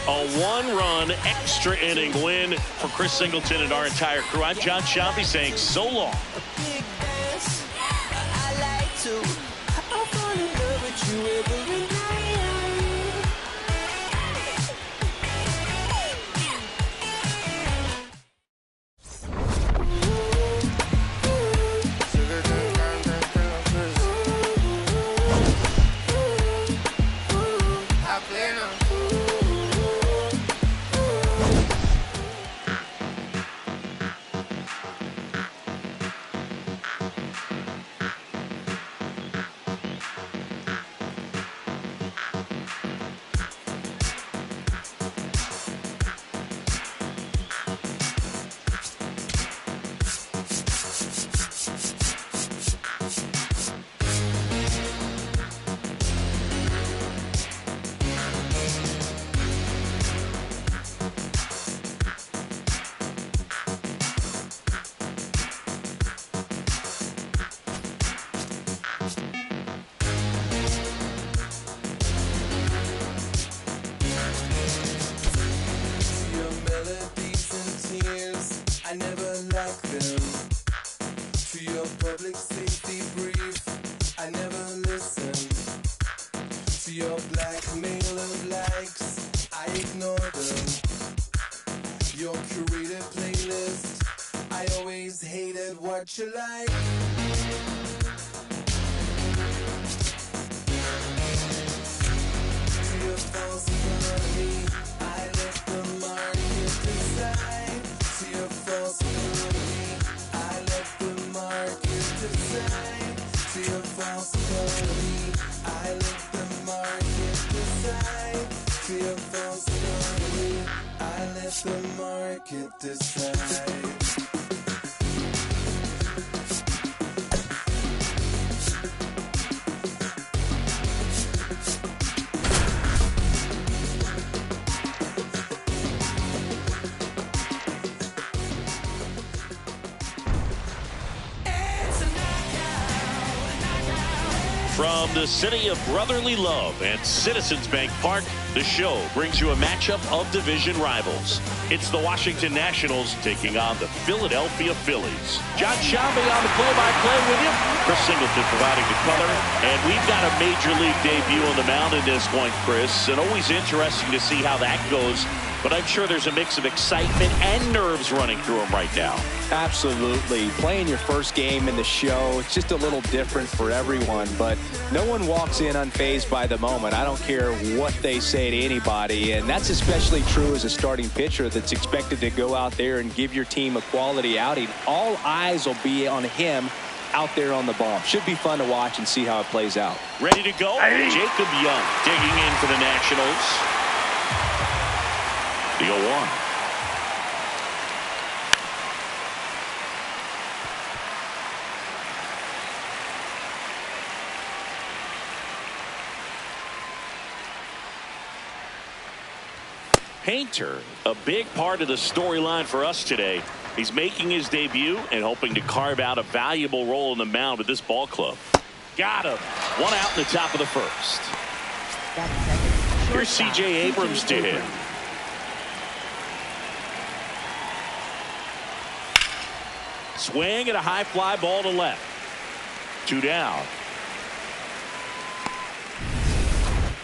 A 1-run extra inning win for Chris Singleton and our entire crew. I'm John Sciambi saying so long. your blackmail of likes, I ignore them. Your curated playlist, I always hated what you like. To your false economy, I let the market decide. To your false economy, I let the market decide. To your false economy, I let the market decide. To your false economy, I let the market decide. From the city of brotherly love and Citizens Bank Park, the show brings you a matchup of division rivals. It's the Washington Nationals taking on the Philadelphia Phillies. John Shambi on the play-by-play with you. Chris Singleton providing the color. And we've got a major league debut on the mound in this one, Chris. And always interesting to see how that goes. But I'm sure there's a mix of excitement and nerves running through him right now. Absolutely. Playing your first game in the show, it's just a little different for everyone, but no one walks in unfazed by the moment. I don't care what they say to anybody, and that's especially true as a starting pitcher that's expected to go out there and give your team a quality outing. All eyes will be on him out there on the ball. Should be fun to watch and see how it plays out. Ready to go? Jacob Young digging in for the Nationals. The 0-1. Painter, a big part of the storyline for us today. He's making his debut and hoping to carve out a valuable role in the mound with this ball club. Got him. One out in the top of the first. Here's C.J. Abrams to hit. Swing and a high fly ball to left. 2 down.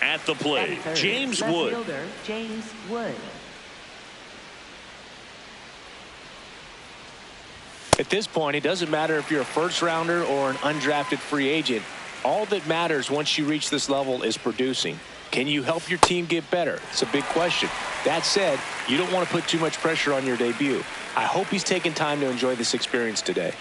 At the plate, James Wood. James Wood. At this point, it doesn't matter if you're a first rounder or an undrafted free agent. All that matters once you reach this level is producing. Can you help your team get better? It's a big question. That said, you don't want to put too much pressure on your debut. I hope he's taking time to enjoy this experience today.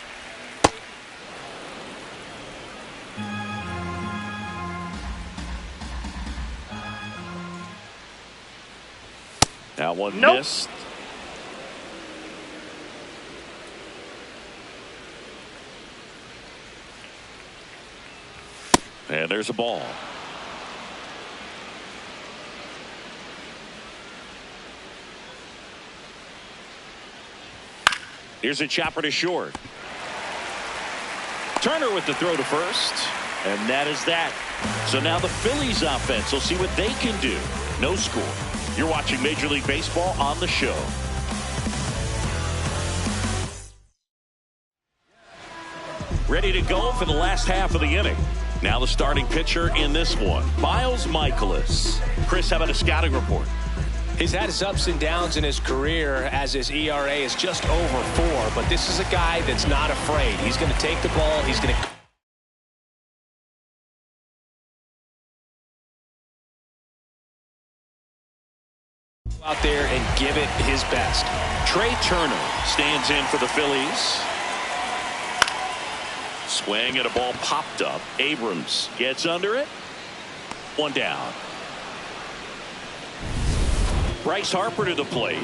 That one missed. And there's a ball. Here's a chopper to short. Turner with the throw to first. And that is that. So now the Phillies offense will see what they can do. No score. You're watching Major League Baseball on the show. Ready to go for the last half of the inning. Now the starting pitcher in this one, Miles Mikolas. Chris, how about a scouting report? He's had his ups and downs in his career as his ERA is just over 4, but this is a guy that's not afraid. He's going to take the ball. He's going to out there and give it his best. Trey Turner stands in for the Phillies. Swing and a ball popped up. Abrams gets under it. 1 down. Bryce Harper to the plate.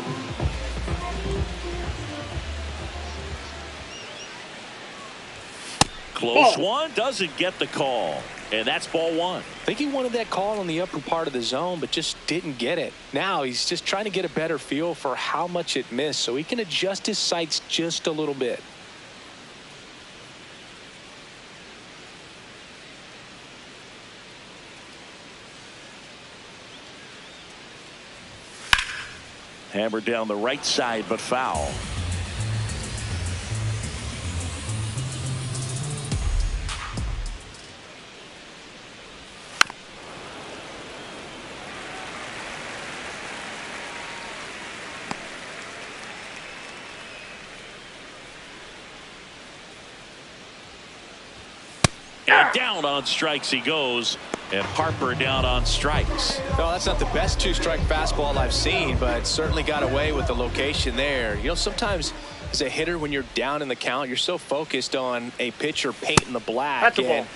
Close one, doesn't get the call. And that's ball 1. I think he wanted that call on the upper part of the zone, but just didn't get it. Now he's just trying to get a better feel for how much it missed so he can adjust his sights just a little bit. Hammered down the right side, but foul. And down on strikes he goes. And Harper down on strikes. No, that's not the best two-strike fastball I've seen, but certainly got away with the location there. You know, sometimes as a hitter, when you're down in the count, you're so focused on a pitcher painting the black. That's a ball. And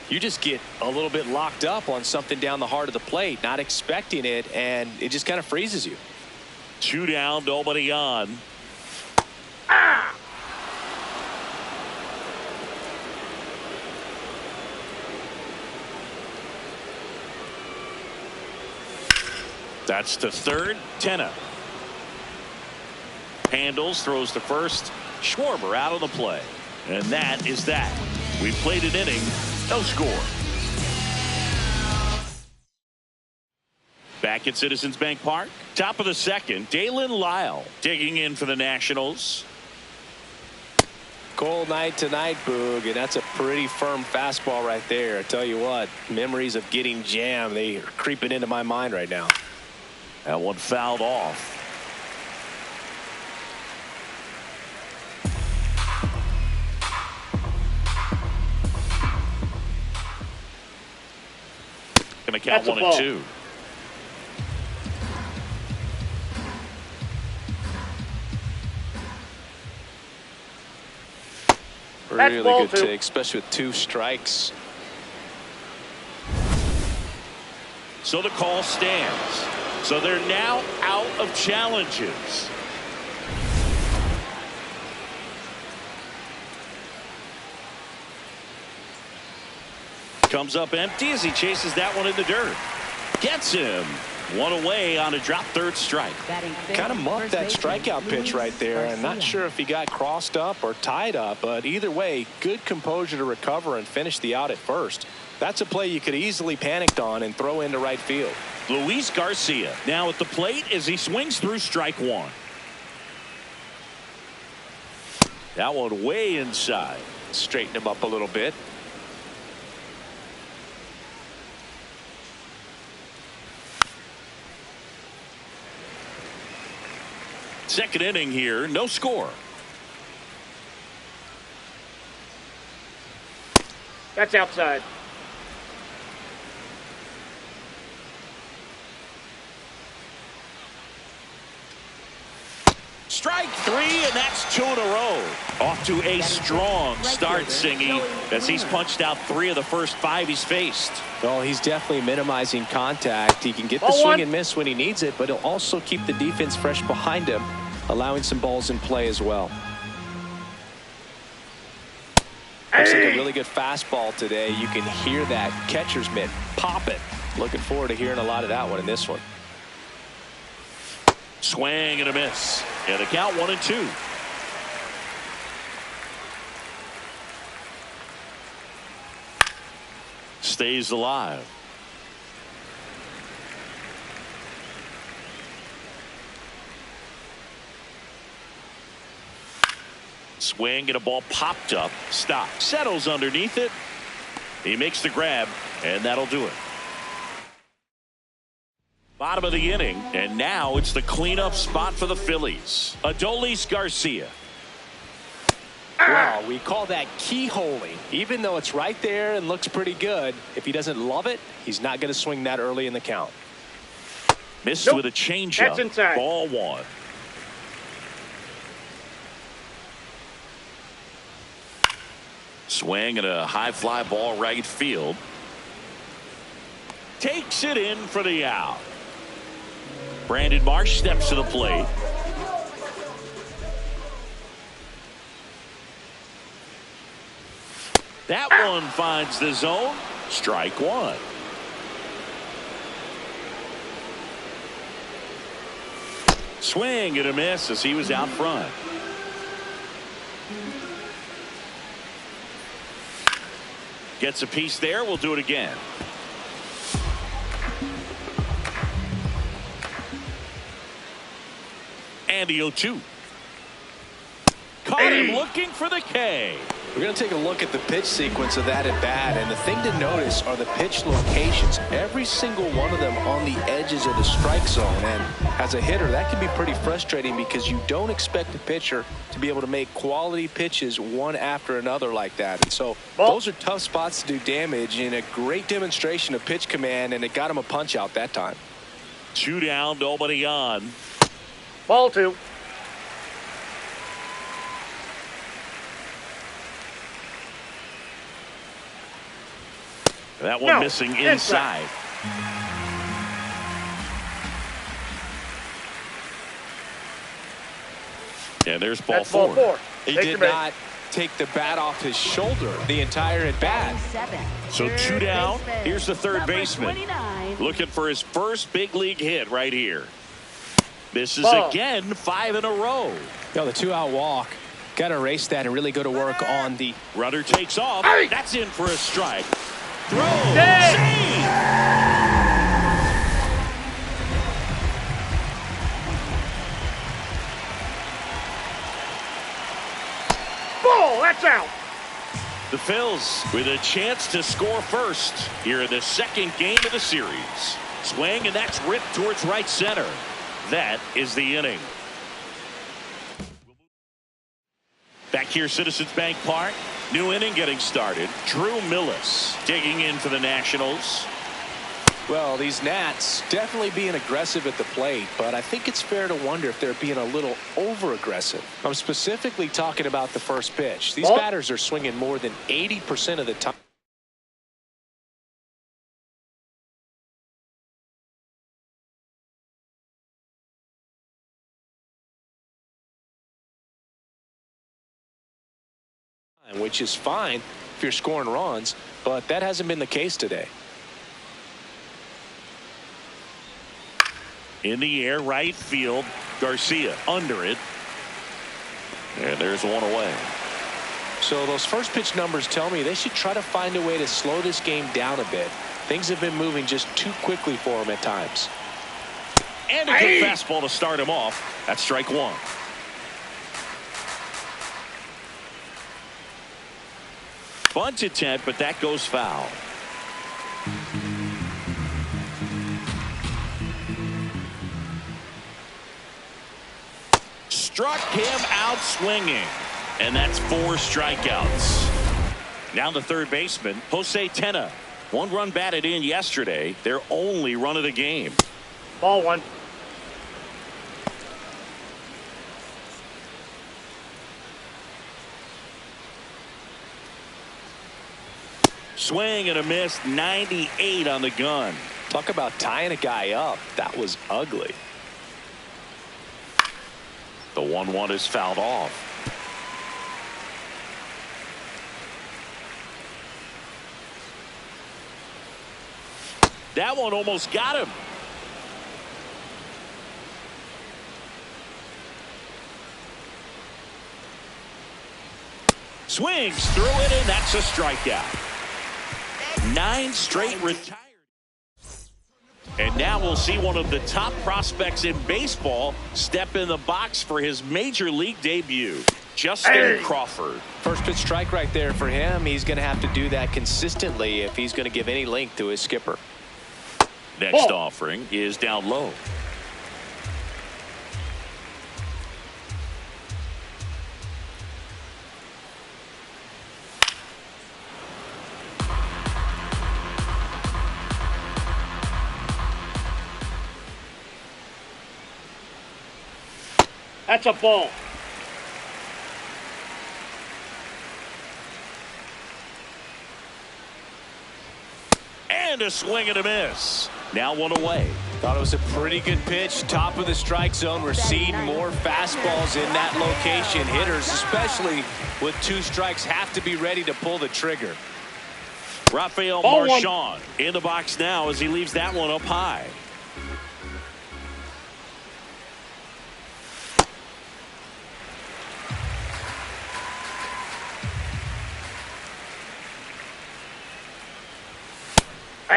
you just get a little bit locked up on something down the heart of the plate, not expecting it, and it just kind of freezes you. 2 down, nobody on. That's the third. Tenna handles, throws to first. Schwarber out on the play. And that is that. We played an inning, no score. Back at Citizens Bank Park, top of the second, Dalen Lyle digging in for the Nationals. Cold night tonight, Boog, and that's a pretty firm fastball right there. I tell you what, memories of getting jammed, they are creeping into my mind right now. That one fouled off. Gonna count That's a 1 ball. and 2. That's Really ball good 2. take, especially with 2 strikes. So the call stands. So they're now out of challenges. Comes up empty as he chases that one in the dirt. Gets him. 1 away on a drop third strike. Kind of muffed that strikeout pitch right there. I'm not sure if he got crossed up or tied up, but either way, good composure to recover and finish the out at first. That's a play you could easily panicked on and throw into right field. Luis Garcia now at the plate as he swings through strike 1. That one way inside. Straighten him up a little bit. Second inning here, no score. That's outside. Strike 3, and that's 2 in a row. Off to a strong start, Singy, as he's punched out 3 of the first 5 he's faced. Well, he's definitely minimizing contact. He can get the Ball swing 1. and miss when he needs it, but he'll also keep the defense fresh behind him, allowing some balls in play as well. Looks like a really good fastball today. You can hear that catcher's mitt pop it. Looking forward to hearing a lot of that one in this one. Swing and a miss. And the count 1 and 2. Stays alive. Swing and a ball popped up. Stop. Settles underneath it. He makes the grab, and that'll do it. Bottom of the inning, and now it's the cleanup spot for the Phillies. Adolis Garcia. Wow, we call that keyholing. Even though it's right there and looks pretty good, if he doesn't love it, he's not going to swing that early in the count. Missed Nope. with a changeup. That's inside. Ball 1. Swing and a high fly ball right field. Takes it in for the out. Brandon Marsh steps to the plate. That one finds the zone. Strike 1. Swing and a miss as he was out front. Gets a piece there. We'll do it again. And the 0-2. Caught him looking for the K. We're going to take a look at the pitch sequence of that at bat, and the thing to notice are the pitch locations. Every single one of them on the edges of the strike zone, and as a hitter, that can be pretty frustrating because you don't expect a pitcher to be able to make quality pitches one after another like that. And so those are tough spots to do damage, and a great demonstration of pitch command, and it got him a punch out that time. 2 down, nobody on. Ball 2. That one missing inside. And there's ball 4. He did not take the bat off his shoulder the entire at bat. So 2 down. Here's the third baseman looking for his first big league hit right here. This is again 5 in a row. The 2-out walk. Got to erase that and really go to work on the runner. Takes off. That's in for a strike. Throw. Save. Ball. That's out. The Phils with a chance to score first here in the second game of the series. Swing, and that's ripped towards right center. That is the inning. Back here, Citizens Bank Park. New inning getting started. Drew Millis digging in for the Nationals. Well, these Nats definitely being aggressive at the plate, but I think it's fair to wonder if they're being a little over-aggressive. I'm specifically talking about the first pitch. These batters are swinging more than 80% of the time. Which is fine if you're scoring runs, but that hasn't been the case today. In the air, right field. Garcia under it. And there's one away. So those first pitch numbers tell me they should try to find a way to slow this game down a bit. Things have been moving just too quickly for him at times. And a good fastball to start him off. That's strike 1. Bunt attempt, but that goes foul. Struck him out swinging. And that's 4 strikeouts. Now the third baseman, Jose Tena. 1 run batted in yesterday. Their only run of the game. Ball 1. Swing and a miss. 98 on the gun. Talk about tying a guy up. That was ugly. The 1-1 is fouled off. That one almost got him. Swings through it, and that's a strikeout. 9 straight retired. And now we'll see one of the top prospects in baseball step in the box for his major league debut. Justin Crawford. First pitch strike right there for him. He's going to have to do that consistently if he's going to give any length to his skipper. Next offering is down low. That's a ball. And a swing and a miss. Now 1 away. Thought it was a pretty good pitch. Top of the strike zone. We're seeing more fastballs in that location. Hitters, especially with 2 strikes, have to be ready to pull the trigger. Rafael Marchand in the box now as he leaves that one up high.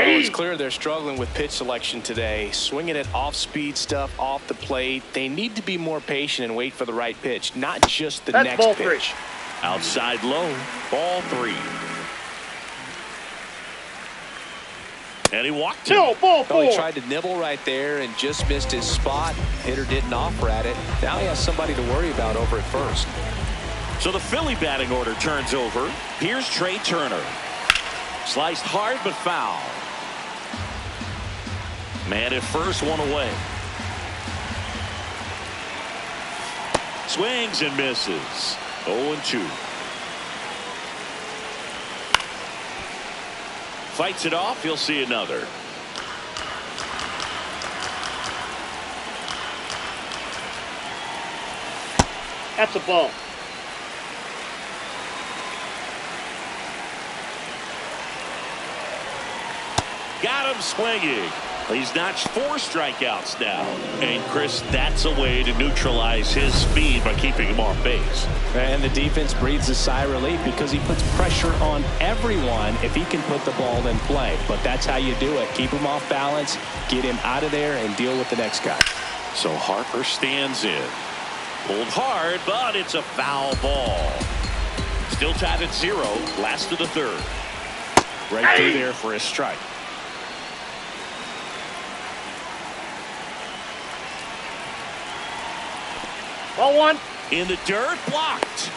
It's clear they're struggling with pitch selection today. Swinging at off-speed stuff off the plate. They need to be more patient and wait for the right pitch, not just the next pitch. Outside low, ball 3. And he walked him. No, ball 4. Oh, he tried to nibble right there and just missed his spot. Hitter didn't offer at it. Now he has somebody to worry about over at first. So the Philly batting order turns over. Here's Trey Turner. Sliced hard but foul. Man at first, one away. Swings and misses. 0-2. Fights it off. He'll see another. That's a ball. Got him swinging. He's notched 4 strikeouts now. And Chris, that's a way to neutralize his speed by keeping him off base. And the defense breathes a sigh of relief because he puts pressure on everyone if he can put the ball in play. But that's how you do it. Keep him off balance, get him out of there, and deal with the next guy. So Harper stands in. Pulled hard, but it's a foul ball. Still tied at 0. Last of the 3rd. Right through there for a strike. Ball 1. In the dirt, blocked.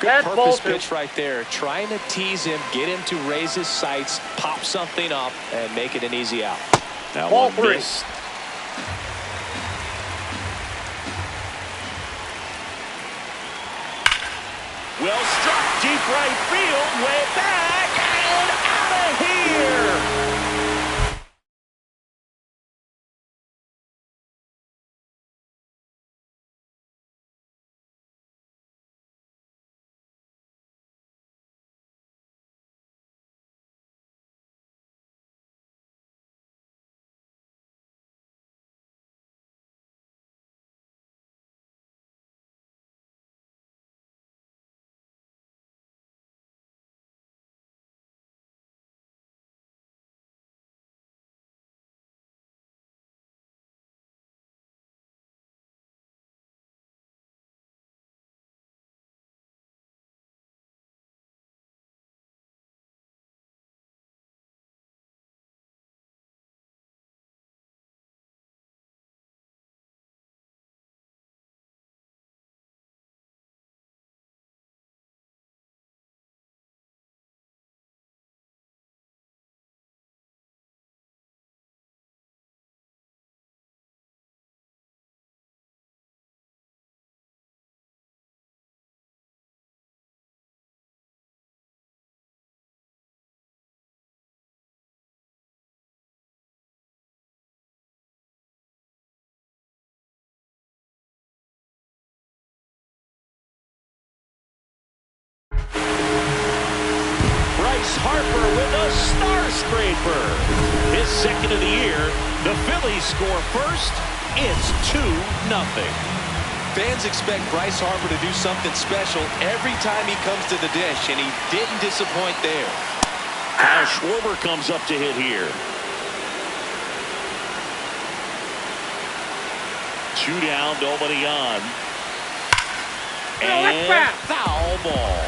Good That's ball purpose 2. pitch right there. Trying to tease him, get him to raise his sights, pop something up, and make it an easy out. That Ball one 3. missed. Well struck, deep right field, way back, and out of here. Harper with a star scraper. His 2nd of the year. The Phillies score first. It's 2-0. Fans expect Bryce Harper to do something special every time he comes to the dish, and he didn't disappoint there. Kyle Schwarber comes up to hit here. 2 down, nobody on. And foul ball.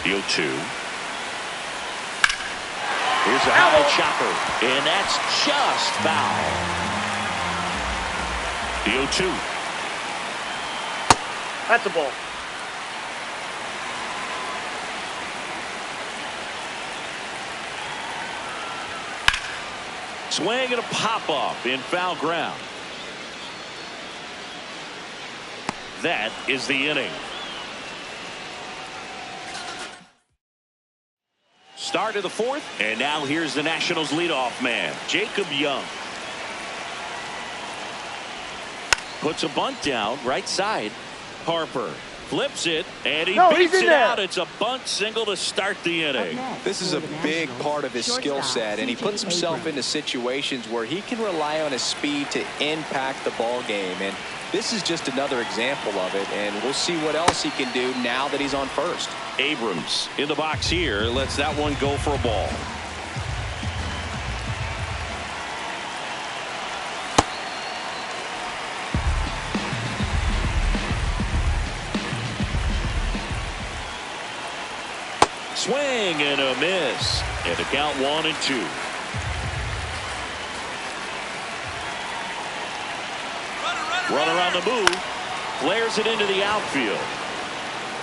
The 0-2. Here's a high chopper, and that's just foul. The 0-2. That's a ball. Swing and a pop-up in foul ground. That is the inning. Start of the 4th, and now here's the Nationals leadoff man, Jacob Young. Puts a bunt down, right side. Harper Flips it, and he No, beats he's in it there. out. It's a bunt single to start the inning. This is a big part of his skill set, and he puts himself into situations where he can rely on his speed to impact the ball game. And this is just another example of it, and we'll see what else he can do now that he's on first. Abrams in the box here, lets that one go for a ball. Swing and a miss, and a count 1-2. Runner on the move, flares it into the outfield.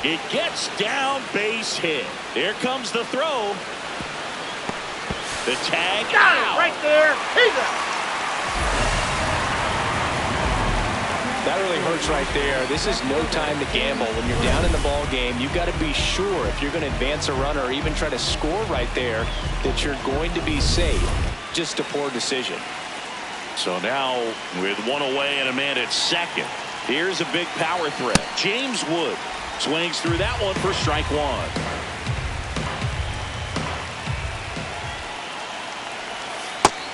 It gets down, base hit. Here comes the throw. The tag Got it right there. He's out. That really hurts right there. This is no time to gamble. When you're down in the ball game, you've got to be sure if you're going to advance a runner or even try to score right there that you're going to be safe. Just a poor decision. So now with one away and a man at second, here's a big power threat. James Wood swings through that one for strike one.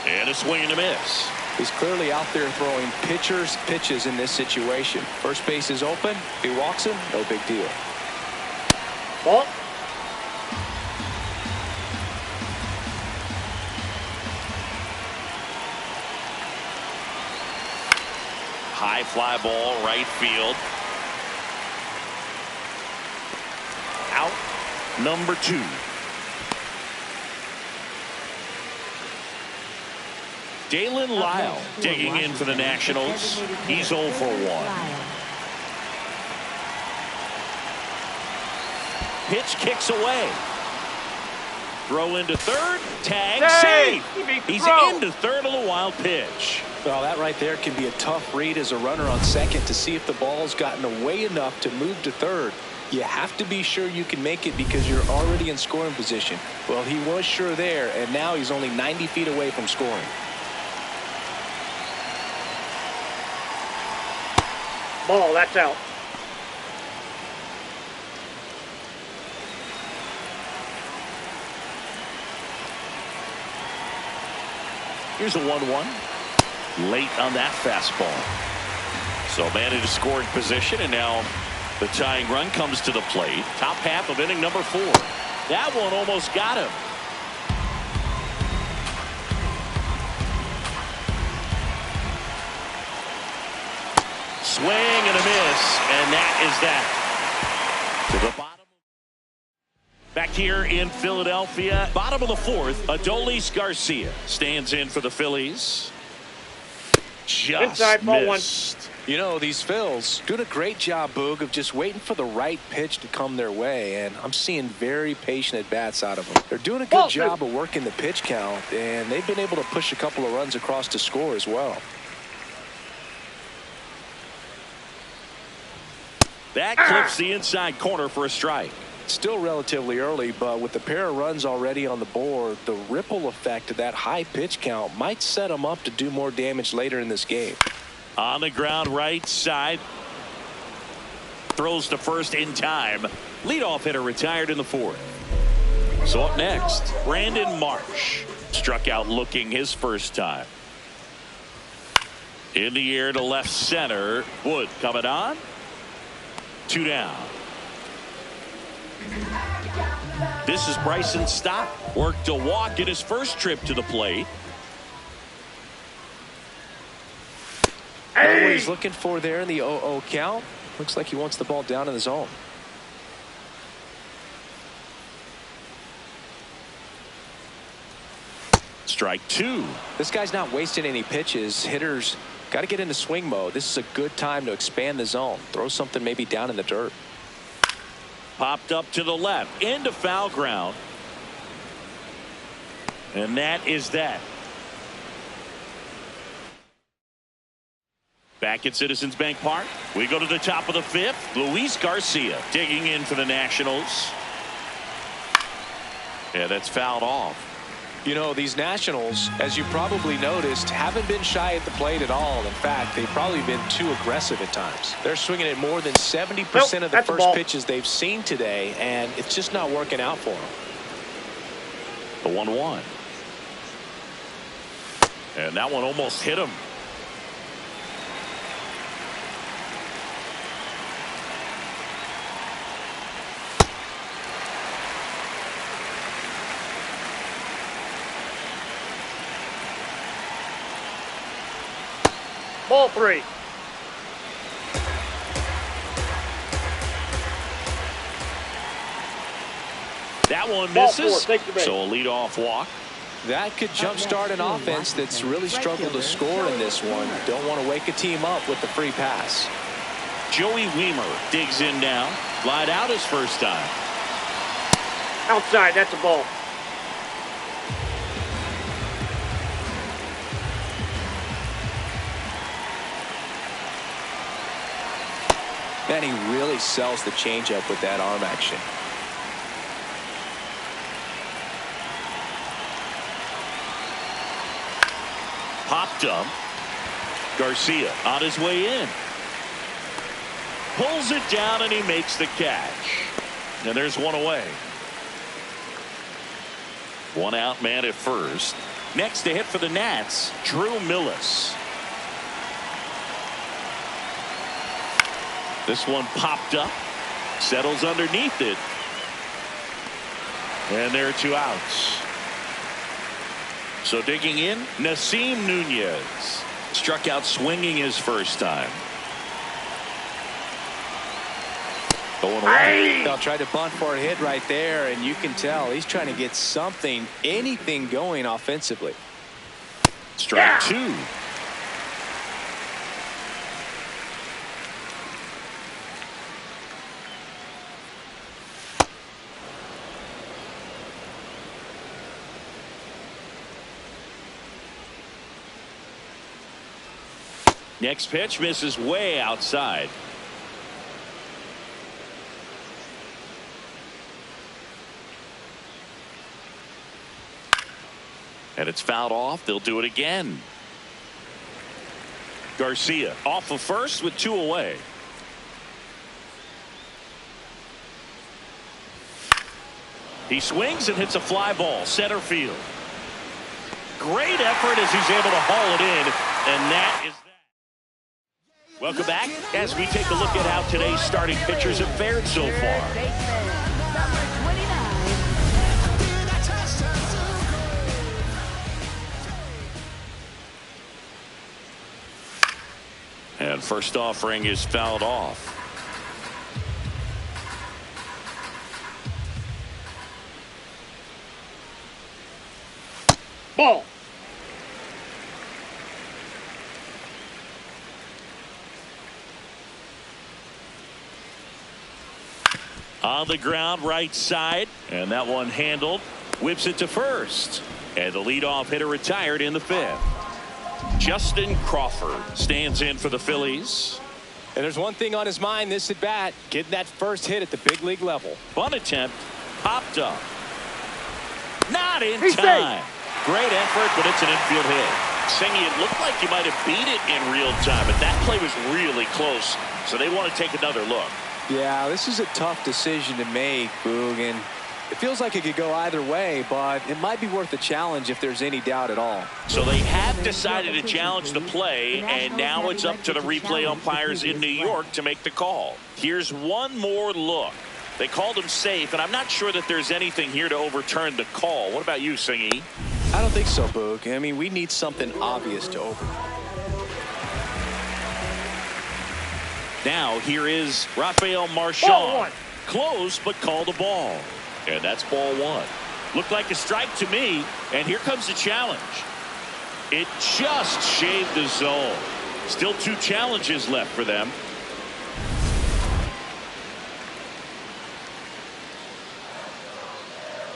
And a swing and a miss. He's clearly out there throwing pitchers pitches in this situation. First base is open. He walks him. No big deal. Ball. High fly ball, right field. Out, number 2. Dalen Lyle digging in for the Nationals. He's 0 for 1. Pitch kicks away. Throw into third. Tag, save. He's into third on the wild pitch. Well, that right there can be a tough read as a runner on second to see if the ball's gotten away enough to move to third. You have to be sure you can make it because you're already in scoring position. Well, he was sure there, and now he's only 90 feet away from scoring. Ball. That's out. Here's a 1-1. Late on that fastball. So man in a scoring position, and now the tying run comes to the plate. Top half of inning number 4. That one almost got him. Swing and a miss, and that is that. To the bottom. Back here in Philadelphia, bottom of the 4th, Adolis Garcia stands in for the Phillies. Just Inside, ball missed. 1. You know, these Phils doing a great job, Boog, of just waiting for the right pitch to come their way, and I'm seeing very patient at-bats out of them. They're doing a good job of working the pitch count, and they've been able to push a couple of runs across to score as well. That clips the inside corner for a strike. Still relatively early, but with the pair of runs already on the board, the ripple effect of that high pitch count might set them up to do more damage later in this game. On the ground right side. Throws to first in time. Leadoff hitter retired in the 4th. So up next, Brandon Marsh. Struck out looking his first time. In the air to left center. Wood coming on. 2 down. This is Bryson Stott. Worked a walk in his first trip to the plate. What he's looking for there in the 0-0 count. Looks like he wants the ball down in the zone. Strike 2. This guy's not wasting any pitches. Hitters got to get into swing mode. This is a good time to expand the zone. Throw something maybe down in the dirt. Popped up to the left into foul ground. And that is that. Back at Citizens Bank Park, we go to the top of the 5th. Luis Garcia digging in for the Nationals. Yeah, that's fouled off. You know, these Nationals, as you probably noticed, haven't been shy at the plate at all. In fact, they've probably been too aggressive at times. They're swinging at more than 70% of the first pitches they've seen today, and it's just not working out for them. The 1-1. And that one almost hit him. Ball 3. That one Ball misses. 4. Take the bait. So a leadoff walk. That could jumpstart an offense that's really struggled to score in this one. Don't want to wake a team up with the free pass. Joey Wiemer digs in now. Lied out his first time. Outside. That's a ball. Man, he really sells the changeup with that arm action. Popped up. Garcia on his way in. Pulls it down and he makes the catch. And there's one away. One out man at first. Next to hit for the Nats, Drew Millis. This one popped up. Settles underneath it. And there are 2 outs. So digging in, Nasim Nunez. Struck out swinging his first time. Going away. They'll try to bunt for a hit right there, and you can tell he's trying to get something, anything going offensively. Strike 2. Next pitch misses way outside. And it's fouled off. They'll do it again. Garcia off of first with 2 away. He swings and hits a fly ball center field. Great effort as he's able to haul it in, and that is that. Welcome back as we take a look at how today's starting pitchers have fared so far. And first offering is fouled off. Ball. On the ground right side, and that one handled. Whips it to first, and the leadoff hitter retired in the 5th. Justin Crawford stands in for the Phillies. And there's one thing on his mind this at bat, getting that first hit at the big league level. Bunt attempt popped up. Not in He's time. Great effort, but it's an infield hit. Singy, it looked like you might have beat it in real time, but that play was really close, so they want to take another look. Yeah, this is a tough decision to make, Boog, and it feels like it could go either way, but it might be worth a challenge if there's any doubt at all. So they have decided to challenge the play, and now it's up to the replay umpires in New York to make the call. Here's one more look. They called him safe, and I'm not sure that there's anything here to overturn the call. What about you, Singy? I don't think so, Boog. I mean, we need something obvious to overturn. Now here is Rafael Ball Marchand. 1. Close, but called a ball. And that's ball 1. Looked like a strike to me, and here comes the challenge. It just shaved the zone. Still 2 challenges left for them.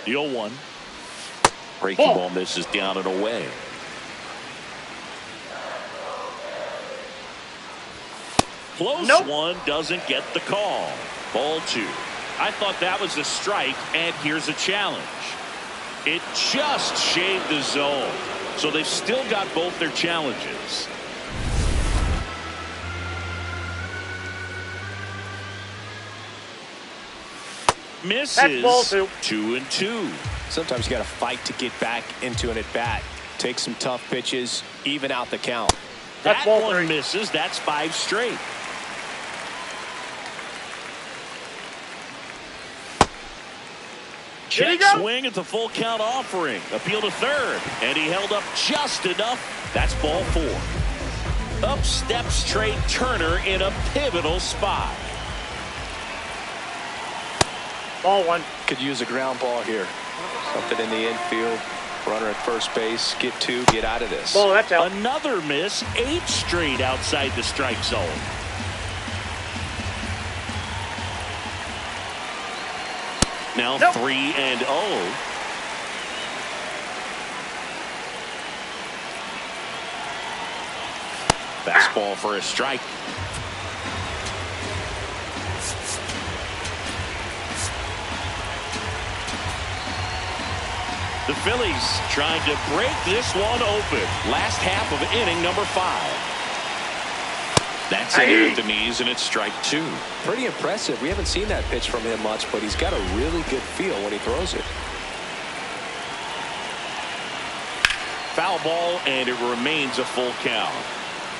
The 0-1. Breaking ball misses down and away. Close one doesn't get the call. Ball 2. I thought that was a strike, and here's a challenge. It just shaved the zone. So they've still got both their challenges. Misses. That's ball 2. 2-2. Sometimes you got to fight to get back into an at-bat. Take some tough pitches, even out the count. That's That ball one 3. misses. That's 5 straight. Check swing at the full count offering. Appeal to third. And he held up just enough. That's ball 4. Up steps Trey Turner in a pivotal spot. Ball 1. Could use a ground ball here. Something in the infield. Runner at first base. Get 2. Get out of this. Ball, that's out. Another miss. 8 straight outside the strike zone. Now 3-0. Fastball for a strike. The Phillies trying to break this one open. Last half of inning number 5. That's it at the knees, and it's strike 2. Pretty impressive. We haven't seen that pitch from him much, but he's got a really good feel when he throws it. Foul ball, and it remains a full count.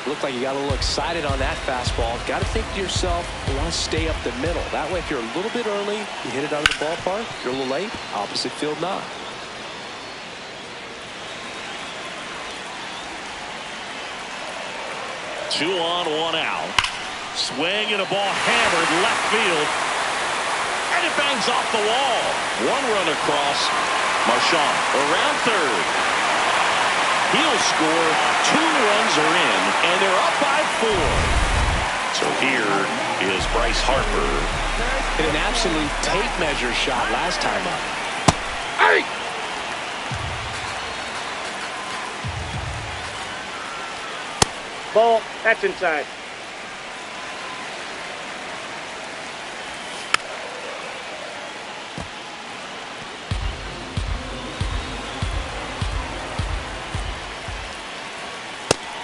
Looked like you got a little excited on that fastball. Got to think to yourself, I want to stay up the middle. That way, if you're a little bit early, you hit it out of the ballpark. If you're a little late, opposite field not. Two on, 1 out. Swing and a ball hammered left field. And it bangs off the wall. 1 run across. Marchand around third. He'll score. 2 runs are in, and they're up by 4. So here is Bryce Harper. Hit an absolute tape measure shot last time up. Hey! Ball, that's inside.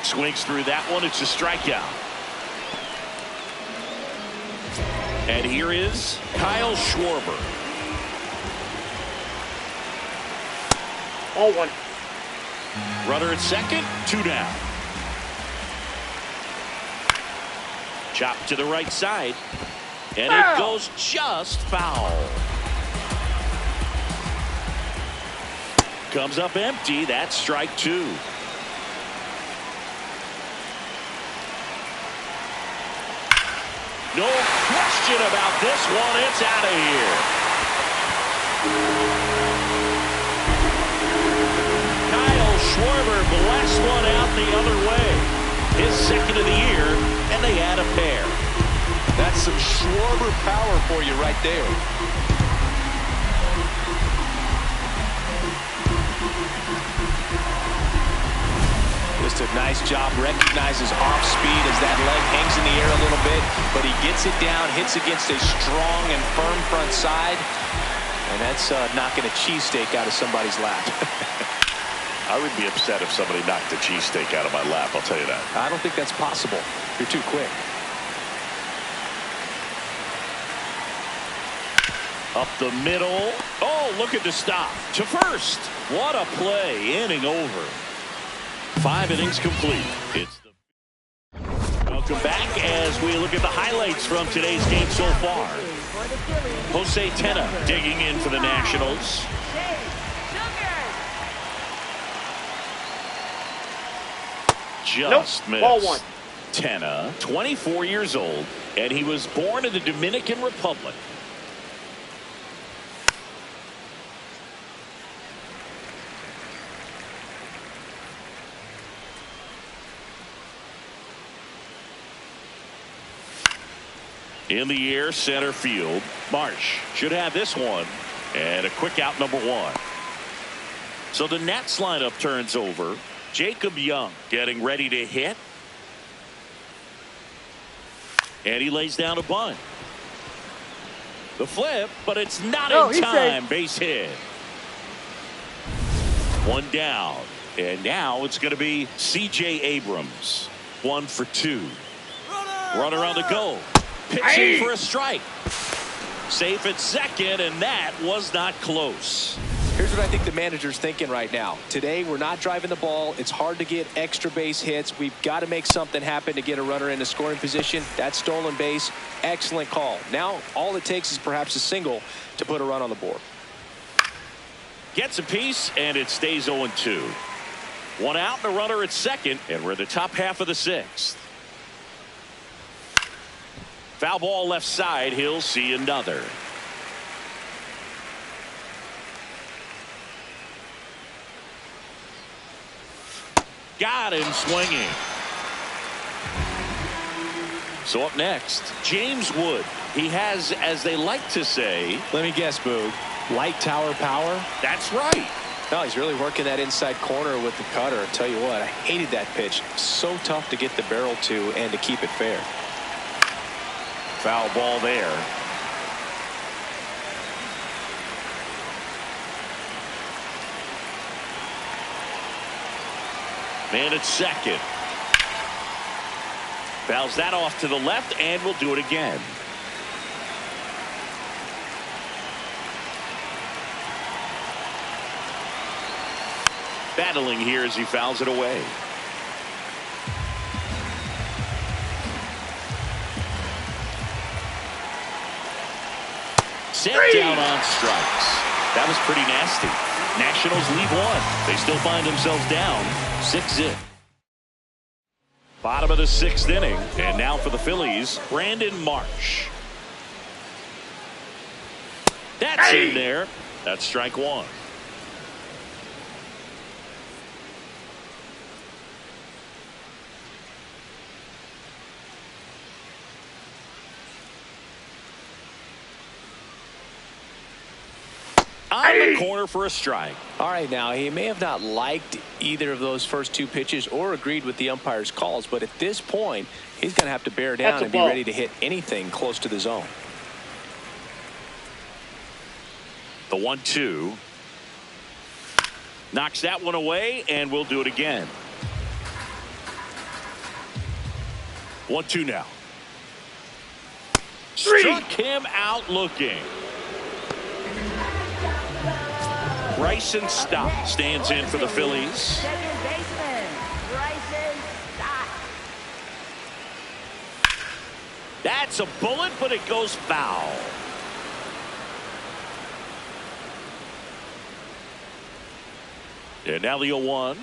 Swings through that one. It's a strikeout. And here is Kyle Schwarber. Ball 1. Runner at second. 2 down. Chop to the right side. And it goes just foul. Comes up empty. That's strike 2. No question about this one. It's out of here. Kyle Schwarber blessed one out the other way. His second of the year, and they add a pair. That's some Schwarber power for you right there. Just a nice job. Recognizes off speed as that leg hangs in the air a little bit, but he gets it down, hits against a strong and firm front side, and that's knocking a cheesesteak out of somebody's lap. I would be upset if somebody knocked the cheesesteak out of my lap, I'll tell you that. I don't think that's possible. You're too quick. Up the middle. Oh, look at the stop. To first. What a play. Inning over. 5 innings complete. It's the... Welcome back as we look at the highlights from today's game so far. Jose Tena digging in for the Nationals. Just missed. Ball 1. Tena, 24 years old, and he was born in the Dominican Republic. In the air, center field. Marsh should have this one. And a quick out, number 1. So the Nats lineup turns over. Jacob Young getting ready to hit. And he lays down a bunt. The flip, but it's not in time. Base hit. One down. And now it's going to be C.J. Abrams. 1 for 2. Runner on the go. Pitching for a strike. Safe at second, and that was not close. Here's what I think the manager's thinking right now. Today, we're not driving the ball. It's hard to get extra base hits. We've got to make something happen to get a runner in a scoring position. That stolen base, excellent call. Now, all it takes is perhaps a single to put a run on the board. Gets a piece, and it stays 0-2. One out and a runner at second, and we're in the top half of the 6th. Foul ball left side. He'll see another. Got him swinging. So up next, James Wood. He has, as they like to say, let me guess, Boog, light tower power? That's right. No, he's really working that inside corner with the cutter. I'll tell you what, I hated that pitch. So tough to get the barrel to and to keep it fair. Foul ball there. Man at second. Fouls that off to the left, and we'll do it again. Battling here as he fouls it away. Set down on strikes. That was pretty nasty. Nationals lead 1. They still find themselves down 6-0. Bottom of the 6th inning, and now for the Phillies, Brandon Marsh. That's in there. That's strike 1. On the corner for a strike. All right, now he may have not liked either of those first 2 pitches or agreed with the umpire's calls, but at this point he's going to have to bear down and be ready to hit anything close to the zone. The 1-2 knocks that one away, and we'll do it again. 1-2 now. Struck him out looking. Bryson Stott stands in for the Phillies. Second baseman, Bryson Stott. That's a bullet, but it goes foul. And now the 0-1.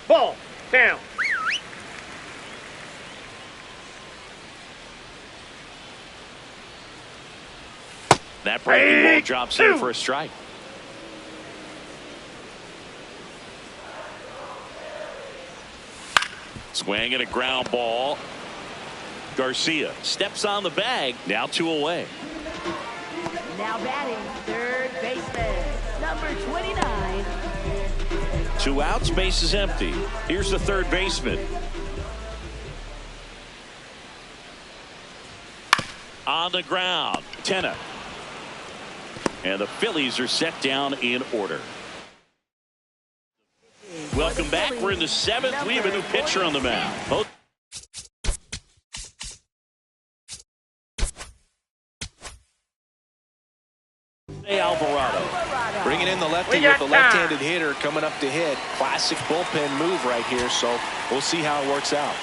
Ball down. That breaking ball drops in for a strike. Swing and a ground ball. Garcia steps on the bag. Now 2 away. Now batting, third baseman, number 29. 2 outs, base is empty. Here's the third baseman. On the ground, Tenna. And the Phillies are set down in order. Welcome back. We're in the 7th. We have a new pitcher on the mound. Alvarado. Bringing in the lefty with the left-handed hitter coming up to hit. Classic bullpen move right here, so we'll see how it works out.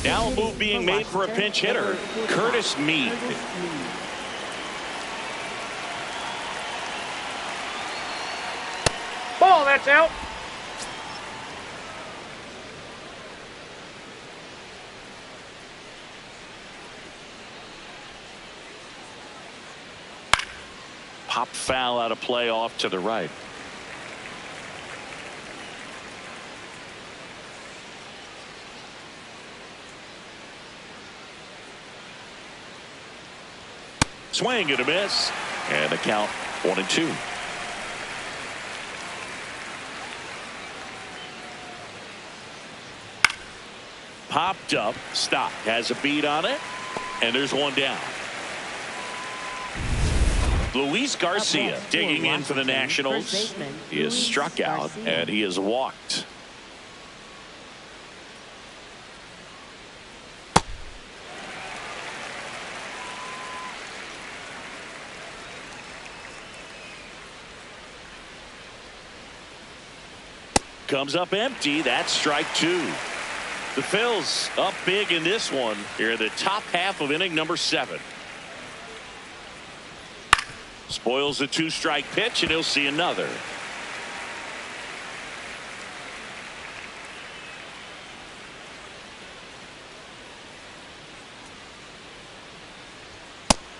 Now a move being made for a pinch hitter, Curtis Mead. Ball, that's out. Pop foul out of play off to the right. Swing and a miss. And the count 1-2. Popped up. Stop. Has a beat on it. And there's one down. Luis Garcia digging in for the Nationals. He is struck out and he is walked. Comes up empty. That's strike 2. The Phils up big in this one here in the top half of inning number 7. Spoils the 2-strike pitch, and he'll see another.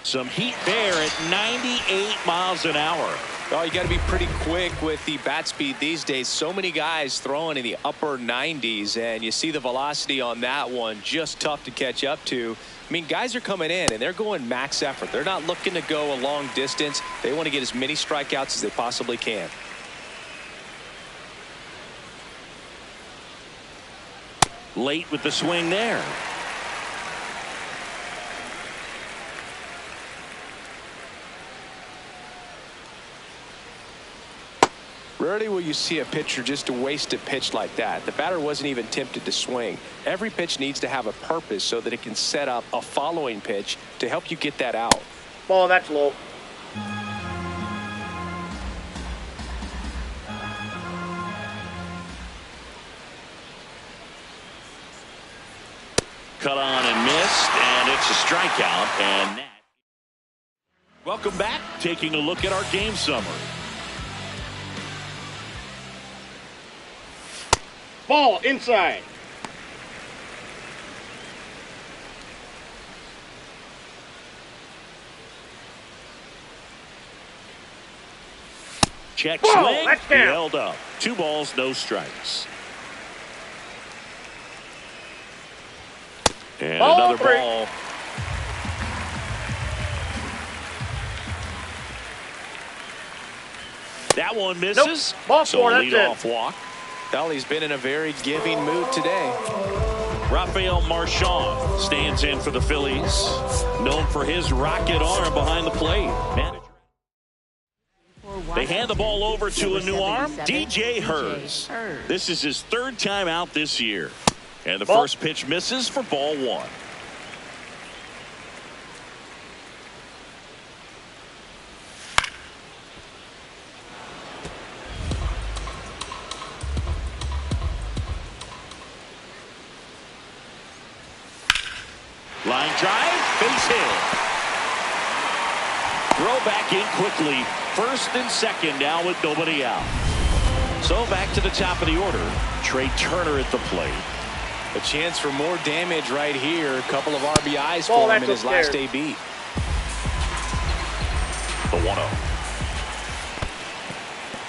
Some heat there at 98 miles an hour. Well, you got to be pretty quick with the bat speed these days. So many guys throwing in the upper 90s, and you see the velocity on that one, just tough to catch up to. I mean, guys are coming in and they're going max effort. They're not looking to go a long distance. They want to get as many strikeouts as they possibly can. Late with the swing there. Rarely will you see a pitcher just waste a pitch like that. The batter wasn't even tempted to swing. Every pitch needs to have a purpose so that it can set up a following pitch to help you get that out. Ball, that's low. Cut on and missed, and it's a strikeout. And that. Welcome back. Taking a look at our game summary. Ball inside. Check Whoa, swing. that's He down. held up. 2 balls, no strikes. And Ball another 3. ball. That one misses. Nope. Ball 4, so that's lead it. off walk. Well, he's been in a very giving mood today. Rafael Marchand stands in for the Phillies, known for his rocket arm behind the plate. They hand the ball over to a new arm, DJ Hers. This is his 3rd time out this year. And the first pitch misses for ball 1. Line drive, base hit. Throw back in quickly. 1st and 2nd now with nobody out. So back to the top of the order. Trey Turner at the plate. A chance for more damage right here. A couple of RBIs Ball, for him that's in his upstairs. last AB. The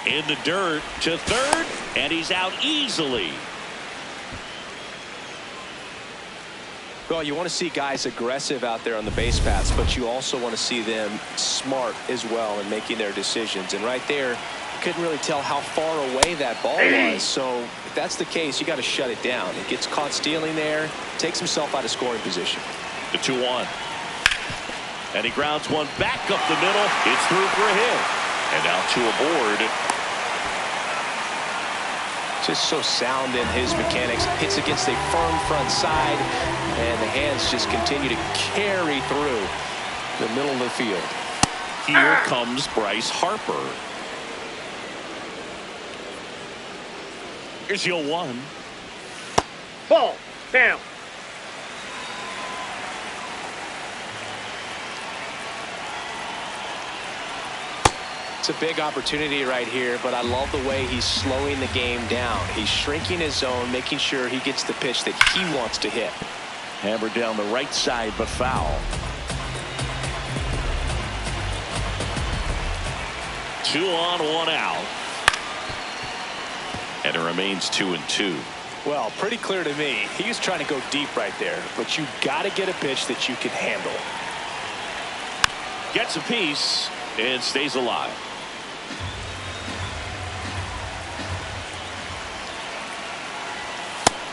1-0. In the dirt to 3rd, and he's out easily. Well, you want to see guys aggressive out there on the base paths, but you also want to see them smart as well in making their decisions. And right there, you couldn't really tell how far away that ball was. So if that's the case, you got to shut it down. He gets caught stealing there, takes himself out of scoring position. The 2-1. And he grounds one back up the middle. It's through for a hit. And now 2 aboard. Just so sound in his mechanics. Hits against a firm front side, and the hands just continue to carry through the middle of the field. Here comes Bryce Harper. Here's your 1. Ball down. It's a big opportunity right here, but I love the way he's slowing the game down. He's shrinking his zone, making sure he gets the pitch that he wants to hit. Hammered down the right side, but foul. 2 on, 1 out. And it remains 2-2. Well, pretty clear to me. He was trying to go deep right there, but you got to get a pitch that you can handle. Gets a piece and stays alive.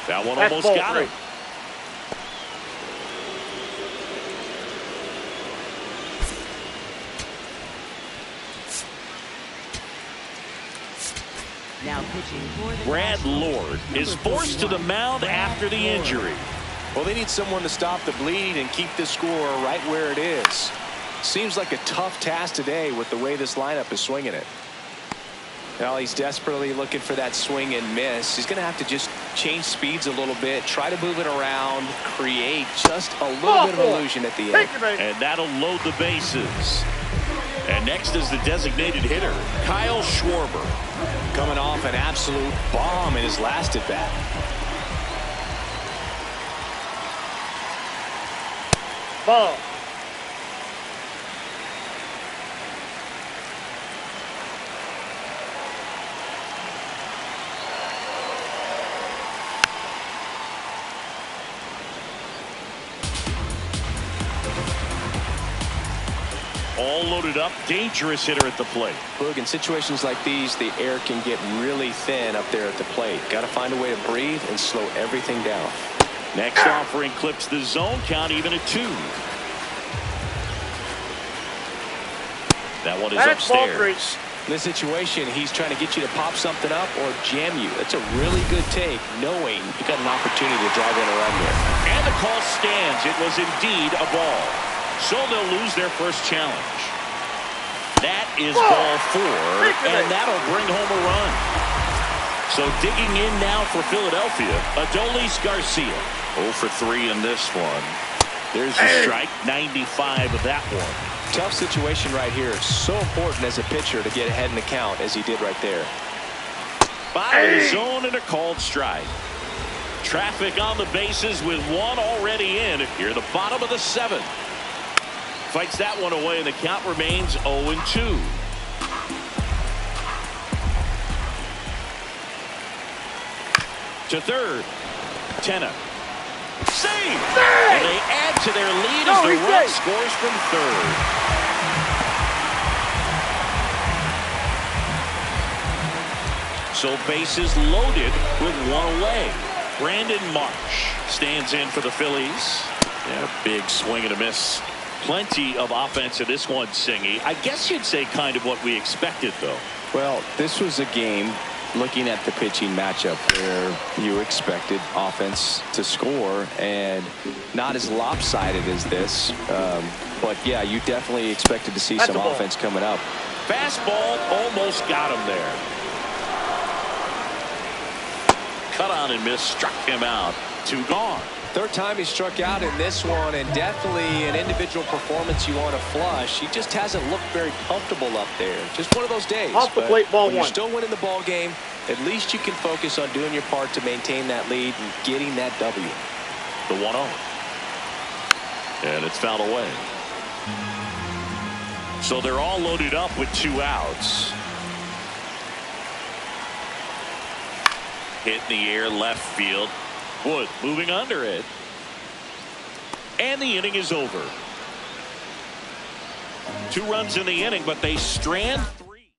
That one That's almost ball got three. him. Now pitching for the Brad Nationals, Lord is number forced to the 41, mound Brad after the Lord. injury. Well, they need someone to stop the bleed and keep this score right where it is. Seems like a tough task today with the way this lineup is swinging it. Now he's desperately looking for that swing and miss. He's going to have to just change speeds a little bit, try to move it around, create just a little bit of illusion at the end. And that'll load the bases. And next is the designated hitter, Kyle Schwarber. Coming off an absolute bomb in his last at bat. Ball. All loaded up, dangerous hitter at the plate. Boog, in situations like these, the air can get really thin up there at the plate. Got to find a way to breathe and slow everything down. Next offering clips the zone count even at 2. That one is That's ball three. upstairs. In this situation, he's trying to get you to pop something up or jam you. That's a really good take, knowing you got an opportunity to drive in a run here. And the call stands. It was indeed a ball. So they'll lose their first challenge. That is ball 4, and that'll bring home a run. So digging in now for Philadelphia, Adolis Garcia. 0 for 3 in this one. There's the strike, 95 of that one. Tough situation right here. So important as a pitcher to get ahead in the count as he did right there. Bottom of the zone and a called strike. Traffic on the bases with one already in. Here the bottom of the 7th. Fights that one away, and the count remains 0-2. To third. Tenna. Save! And they add to their lead as the run scores from third. So bases loaded with one away. Brandon Marsh stands in for the Phillies. Yeah, big swing and a miss. Plenty of offense in this one, Singy. I guess you'd say kind of what we expected, though. Well, this was a game, looking at the pitching matchup, where you expected offense to score, and not as lopsided as this. But, yeah, you definitely expected to see some offense coming up. Fastball almost got him there. Cut on and miss, struck him out. 2 gone. Third time he struck out in this one, and definitely an individual performance you want to flush. He just hasn't looked very comfortable up there. Just one of those days. Off the plate, ball 1. You're still winning the ball game. At least you can focus on doing your part to maintain that lead and getting that W. The 1-0. And it's fouled away. So they're all loaded up with 2 outs. Hit in the air, left field. Wood moving under it. And the inning is over. 2 runs in the inning, but they strand 3.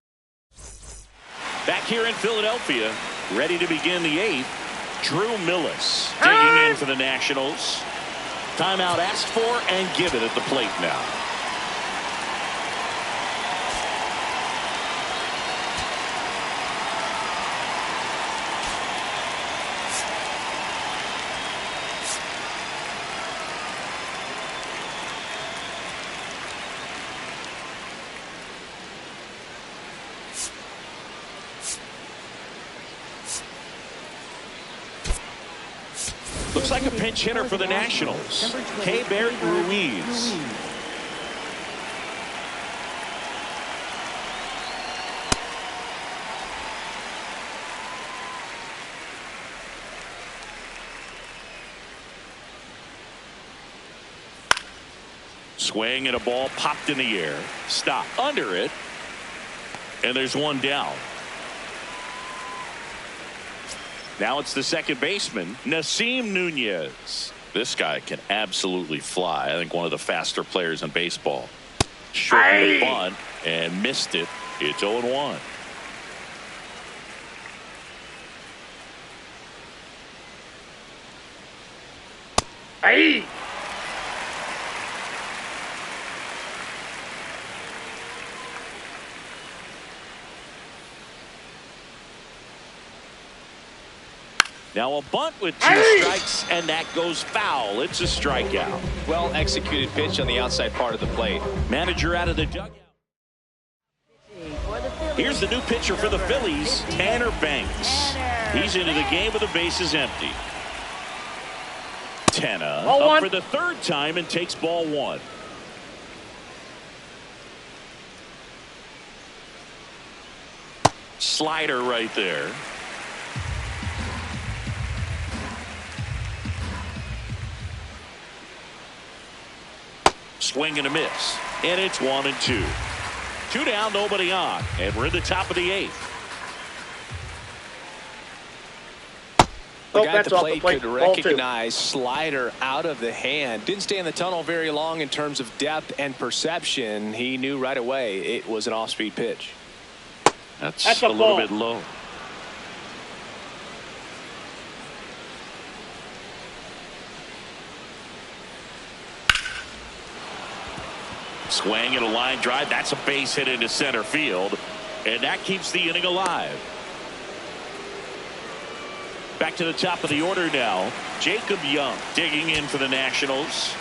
Back here in Philadelphia, ready to begin the 8th. Drew Millis digging in for the Nationals. Timeout asked for and given at the plate now. Looks like a pinch hitter for the Nationals. Keibert Ruiz. Swing and a ball popped in the air. Stop under it. And there's one down. Now it's the second baseman, Nasim Nunez. This guy can absolutely fly. I think one of the faster players in baseball. Short the bunt and missed it. It's 0-1. Hey! Now a bunt with 2 strikes, and that goes foul. It's a strikeout. Well executed pitch on the outside part of the plate. Manager out of the dugout. Here's the new pitcher for the Phillies, Tanner Banks. He's into the game with the bases empty. Tanner up for the 3rd time and takes ball 1. Slider right there. Swing and a miss. And it's 1-2. 2 down, nobody on. And we're in the top of the 8th. The guy at the plate could recognize slider out of the hand. Didn't stay in the tunnel very long in terms of depth and perception. He knew right away it was an off-speed pitch. That's a little bit low. Swing and a line drive. That's a base hit into center field. And that keeps the inning alive. Back to the top of the order now. Jacob Young digging in for the Nationals.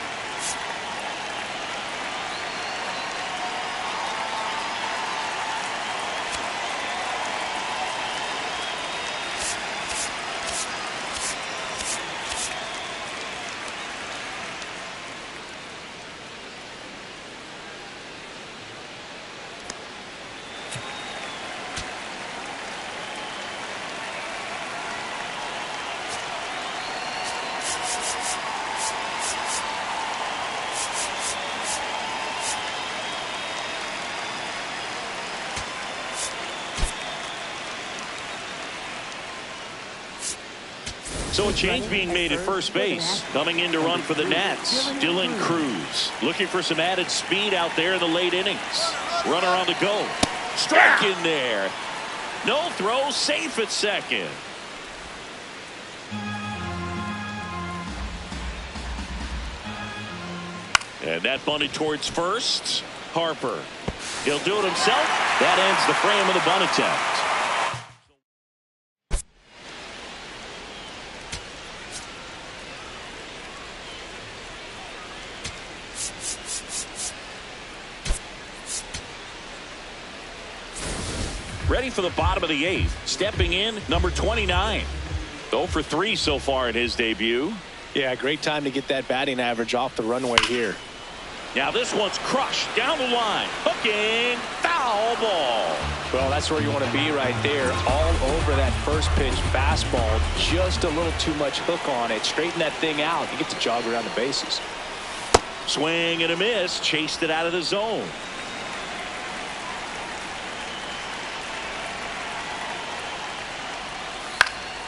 So a change being made at first base. Coming in to run for the Nats, Dylan Cruz. Looking for some added speed out there in the late innings. Runner on the go. Strike in there. No throw, safe at second. And that bunted towards first. Harper. He'll do it himself. That ends the frame of the bunt attempt. Ready for the bottom of the 8th. Stepping in, number 29. 0 for 3 so far in his debut. Yeah, great time to get that batting average off the runway here. Now this one's crushed down the line. Hooking, foul ball. Well, that's where you want to be right there. All over that first pitch fastball. Just a little too much hook on it. Straighten that thing out. You get to jog around the bases. Swing and a miss. Chased it out of the zone.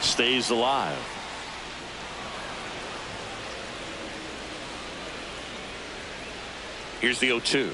Stays alive. Here's the 0-2.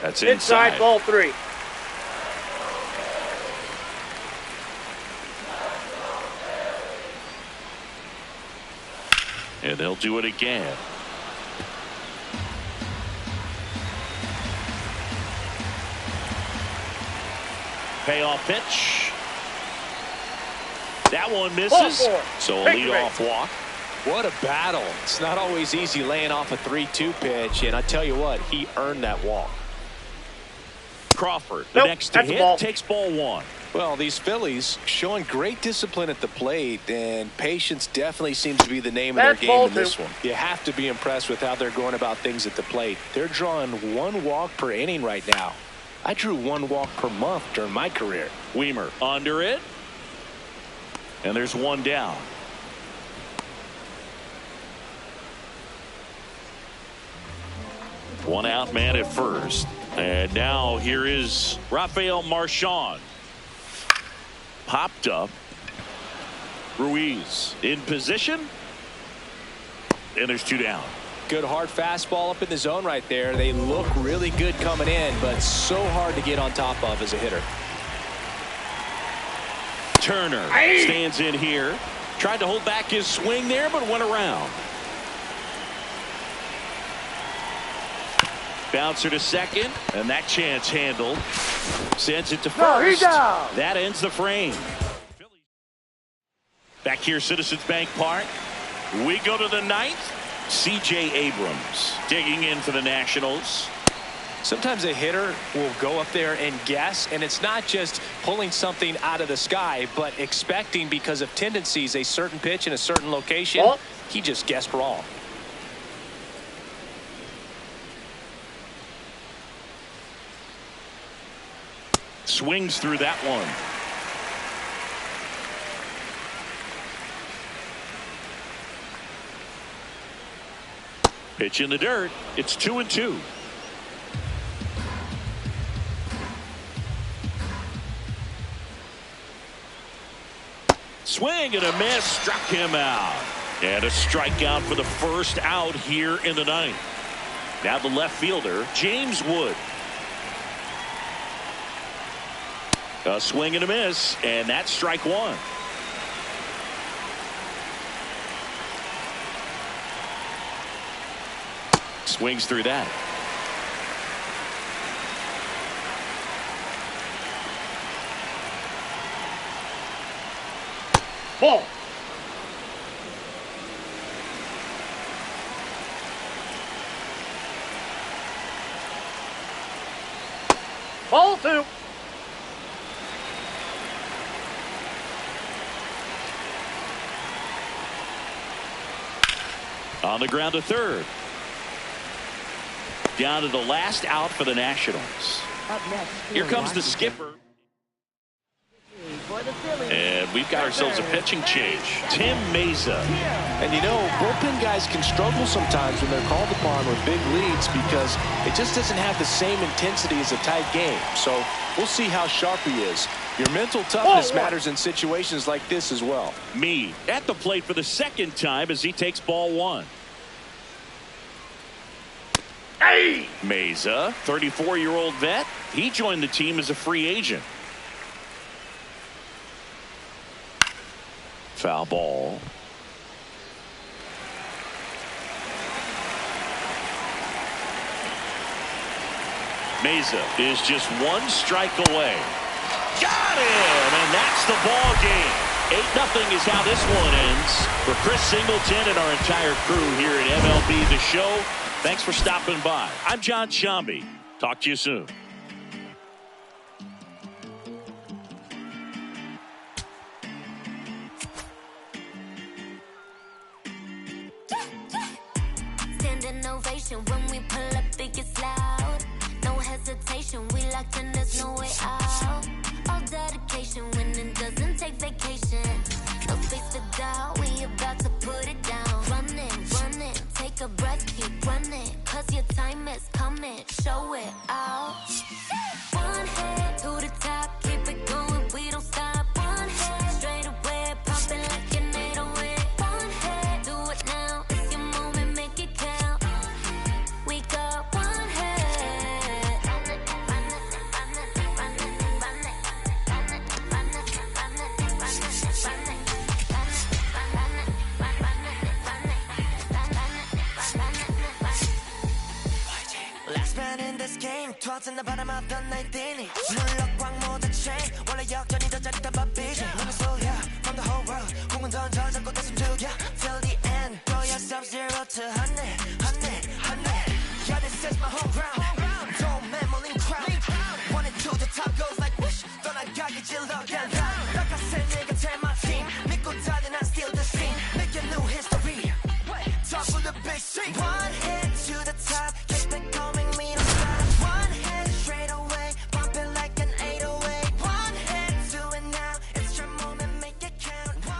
That's inside. Ball 3. And they'll do it again. Payoff pitch. That one misses. So a leadoff walk. What a battle. It's not always easy laying off a 3-2 pitch, and I tell you what, he earned that walk. Crawford, the next to hit, takes ball 1. Well, these Phillies showing great discipline at the plate, and patience definitely seems to be the name of their game in this one. You have to be impressed with how they're going about things at the plate. They're drawing 1 walk per inning right now. I drew 1 walk per month during my career. Weimer under it. And there's 1 down. One out man at first. And now here is Rafael Marchand. Popped up. Ruiz in position. And there's 2 down. Good hard fastball up in the zone right there. They look really good coming in, but so hard to get on top of as a hitter. Turner stands in here. Tried to hold back his swing there, but went around. Bouncer to second, and that chance handled. Sends it to first. That ends the frame. Back here, Citizens Bank Park. We go to the 9th. C.J. Abrams digging in for the Nationals. Sometimes a hitter will go up there and guess, and it's not just pulling something out of the sky, but expecting because of tendencies a certain pitch in a certain location. He just guessed wrong. Swings through that one. Pitch in the dirt. It's 2-2. Swing and a miss. Struck him out. And a strikeout for the first out here in the 9th. Now the left fielder, James Wood. A swing and a miss, and that's strike 1. Swings through that. Ball. Ball 2. On the ground to third. Down to the last out for the Nationals. Up next, Here comes the skipper. For the Phillies. And we've got ourselves a pitching change. Tim Meza. And you know, bullpen guys can struggle sometimes when they're called upon with big leads because it just doesn't have the same intensity as a tight game. So we'll see how sharp he is. Your mental toughness matters in situations like this as well. Meade at the plate for the 2nd time as he takes ball 1. Meza, 34-year-old vet. He joined the team as a free agent. Foul ball. Meza is just 1 strike away. Got him, and that's the ball game. 8-0 is how this one ends. For Chris Singleton and our entire crew here at MLB The Show, thanks for stopping by. I'm John Shambi. Talk to you soon. Standing ovation when we pull up, it gets loud. No hesitation, we locked in, there's no way out. All dedication when it doesn't take vacation. No space for doubt, we about to put it down. Running, take a breath, keep running. Cause your time is coming, show it out. One head to the top, keep it going, we don't stop. One head, straight away, popping like an 808. One head, do it now, it's your moment, make it count. We got one head. 같은 나 바람았던 날 뛰니 물럭광 모두 chain 원래 역전이 더 짜릿한 비지 눈을 쏘여 from the whole world 공은 던져 잡고 다시 죽여 till the end throw yourself 0 to 100 yeah this is my home ground don't memory crowd 1 and 2 the top goes like whoosh 떠나가기 질러 그냥 like I said nigga tell my team 믿고 달린 I steal the scene make a new history top of the big scene 1 hit to the top keep it coming me don't stop 1 hit straight away pump it like an 808 1 hit do it now it's your moment make it count 1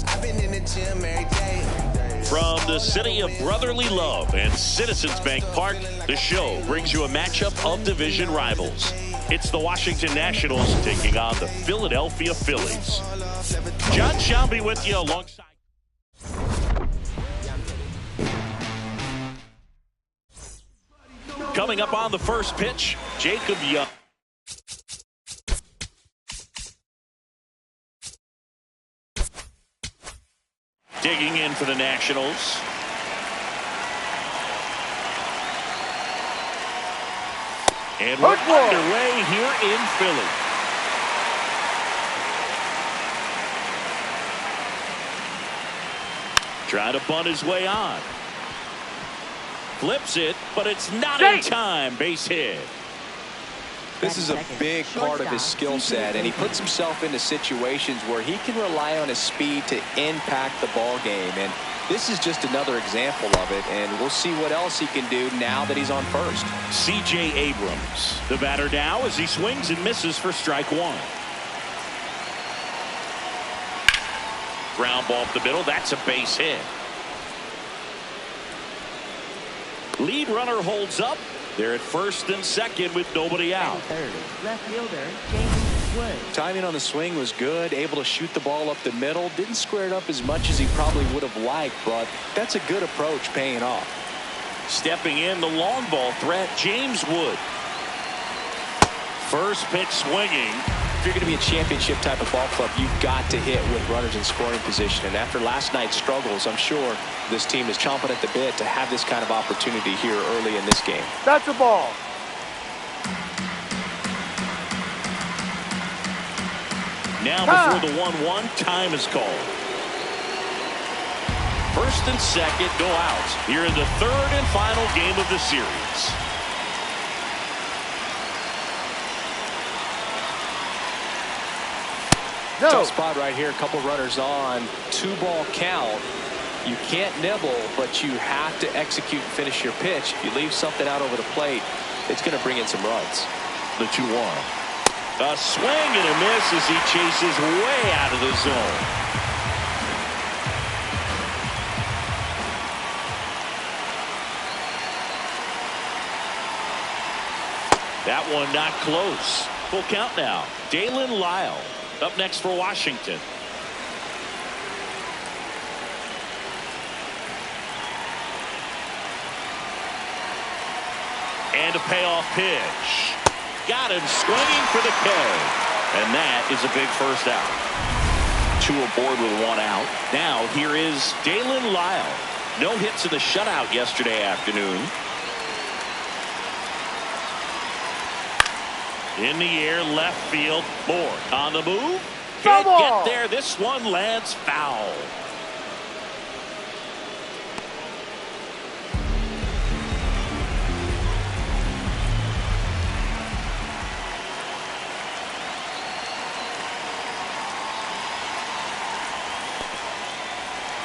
I've been in the gym every day. From the city of brotherly love and Citizens Bank Park, the show brings you a matchup of division rivals. It's the Washington Nationals taking on the Philadelphia Phillies. John Shelby with you alongside. Coming up on the first pitch, Jacob Young. Digging in for the Nationals. And we're underway here in Philly. Trying to bunt his way on. Flips it, but it's not in time. Base hit. This is a big part of his skill set, and he puts himself into situations where he can rely on his speed to impact the ball game. And this is just another example of it, and we'll see what else he can do now that he's on first. C.J. Abrams, the batter now as he swings and misses for strike 1. Ground ball up the middle. That's a base hit. Lead runner holds up. They're at first and second with nobody out. Third, left fielder, James Wood. Timing on the swing was good, able to shoot the ball up the middle. Didn't square it up as much as he probably would have liked, but that's a good approach paying off. Stepping in, the long ball threat, James Wood. First pitch swinging. If you're going to be a championship type of ball club, you've got to hit with runners in scoring position. And after last night's struggles, I'm sure this team is chomping at the bit to have this kind of opportunity here early in this game. That's a ball. Now before the 1-1, time is called. First and second, no outs. Here in the third and final game of the series. No. Tough spot right here. A couple runners on. 2-ball count. You can't nibble, but you have to execute and finish your pitch. If you leave something out over the plate, it's going to bring in some runs. The 2-1. A swing and a miss as he chases way out of the zone. That one not close. Full count now. Dalen Lyle up next for Washington. And a payoff pitch. Got him swinging for the K. And that is a big first out. 2 aboard with 1 out. Now here is Dalen Lyle. No hits in the shutout yesterday afternoon. In the air, left field, Moore on the move. Can't get there. This one lands foul.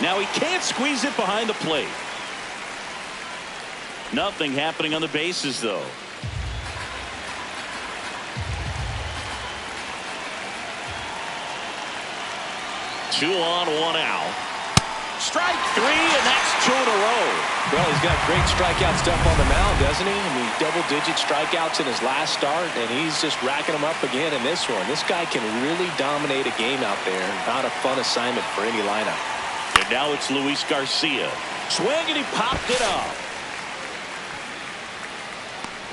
Now he can't squeeze it behind the plate. Nothing happening on the bases, though. Two on, 1 out. Strike 3, and that's 2 in a row. Well, he's got great strikeout stuff on the mound, doesn't he? I mean, double-digit strikeouts in his last start, and he's just racking them up again in this one. This guy can really dominate a game out there. Not a fun assignment for any lineup. And now it's Luis Garcia. Swing, and he popped it up.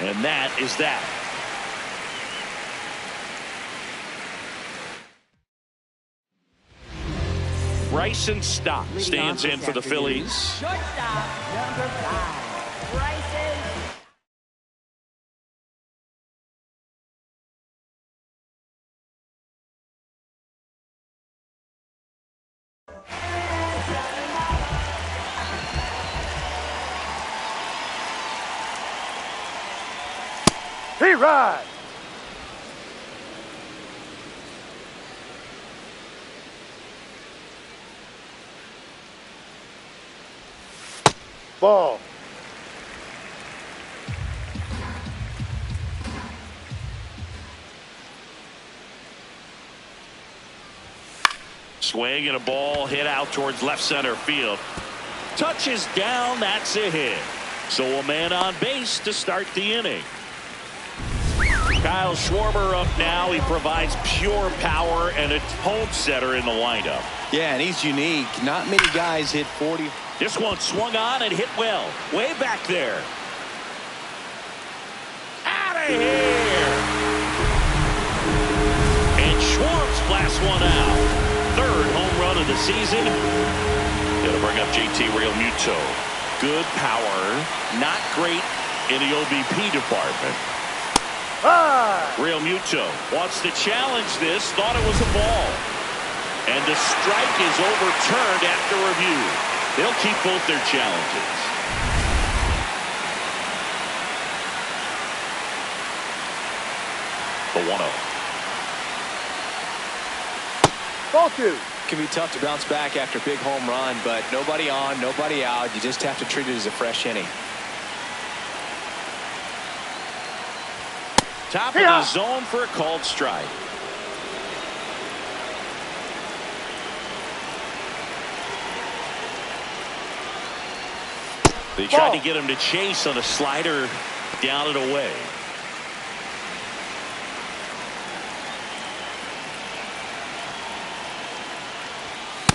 And that is that. Bryson Stott stands in for the Phillies. Shortstop, number 5. P-Ride. Ball. Swing and a ball hit out towards left center field. Touches down, that's a hit. So a man on base to start the inning. Kyle Schwarber up now. He provides pure power and a home setter in the lineup. Yeah, and he's unique. Not many guys hit 40. This one swung on and hit well. Way back there. Out of here. And Schwartz blasts one out. Third home run of the season. Gonna bring up JT Realmuto. Good power. Not great in the OBP department. Realmuto wants to challenge this. Thought it was a ball. And the strike is overturned after review. They'll keep both their challenges. The 1-0. Ball 2. Can be tough to bounce back after a big home run, but nobody on, nobody out. You just have to treat it as a fresh inning. Top of the zone for a called strike. They tried to get him to chase on a slider, down and away.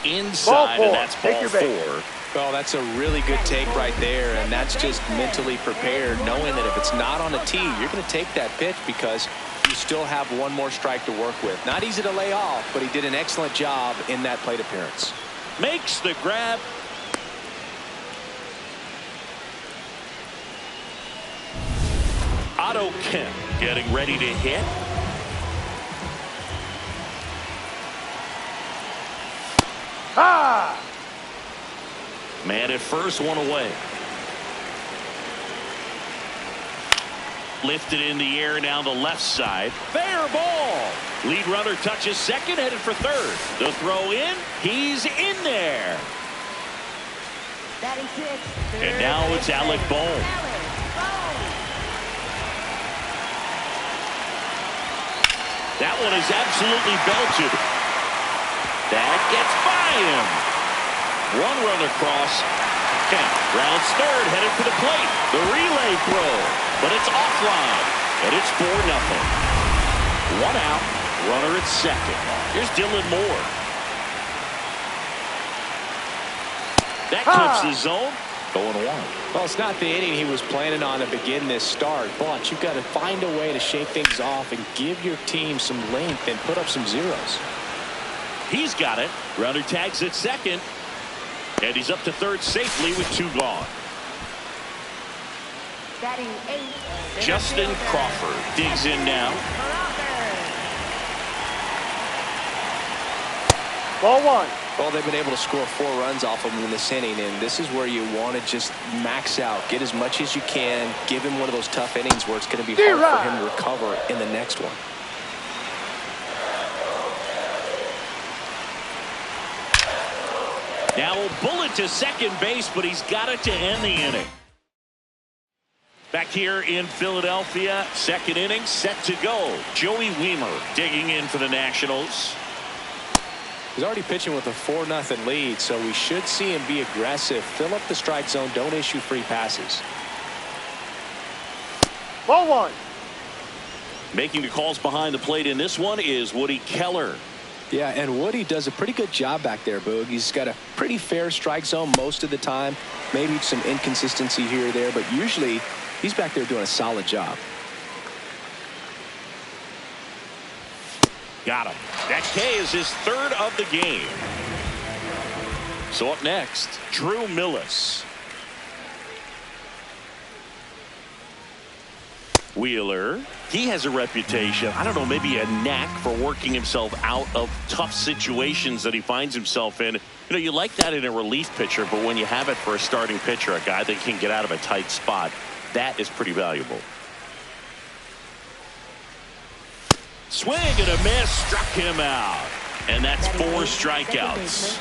Inside, and that's ball 4. Well, that's a really good take right there, and that's just mentally prepared, knowing that if it's not on a tee, you're going to take that pitch because you still have one more strike to work with. Not easy to lay off, but he did an excellent job in that plate appearance. Makes the grab. Otto Kemp getting ready to hit. Man at first, one away. Lifted in the air down the left side. Fair ball. Lead runner touches second, headed for third. The throw in. He's in there. Batting 6. And now it's Alec Bohm. That one is absolutely belted. That gets by him. One run across. Kemp rounds third, headed for the plate. The relay throw, but it's offline, and it's 4-0. One out, runner at second. Here's Dylan Moore. That clips the zone. 0-1. Well, it's not the inning he was planning on to begin this start, but you've got to find a way to shake things off and give your team some length and put up some zeros. He's got it. Runner tags at second. And he's up to third safely with 2 gone. Batting 8. Justin Crawford digs in now. Ball 1. Well, they've been able to score 4 runs off of him in this inning, and this is where you want to just max out. Get as much as you can. Give him one of those tough innings where it's going to be hard for him to recover in the next one. Now a bullet to second base, but he's got it to end the inning. Back here in Philadelphia, second inning set to go. Joey Wiemer digging in for the Nationals. He's already pitching with a 4-0 lead, so we should see him be aggressive. Fill up the strike zone. Don't issue free passes. Ball 1. Making the calls behind the plate in this one is Woody Keller. Yeah, and Woody does a pretty good job back there, Boog. He's got a pretty fair strike zone most of the time. Maybe some inconsistency here or there, but usually he's back there doing a solid job. Got him. That K is his third of the game. So up next, Drew Millis. Wheeler, he has a reputation, I don't know, maybe a knack for working himself out of tough situations that he finds himself in. You know, you like that in a relief pitcher, but when you have it for a starting pitcher, a guy that can get out of a tight spot, that is pretty valuable. Swing and a miss, struck him out. And that's 4 strikeouts.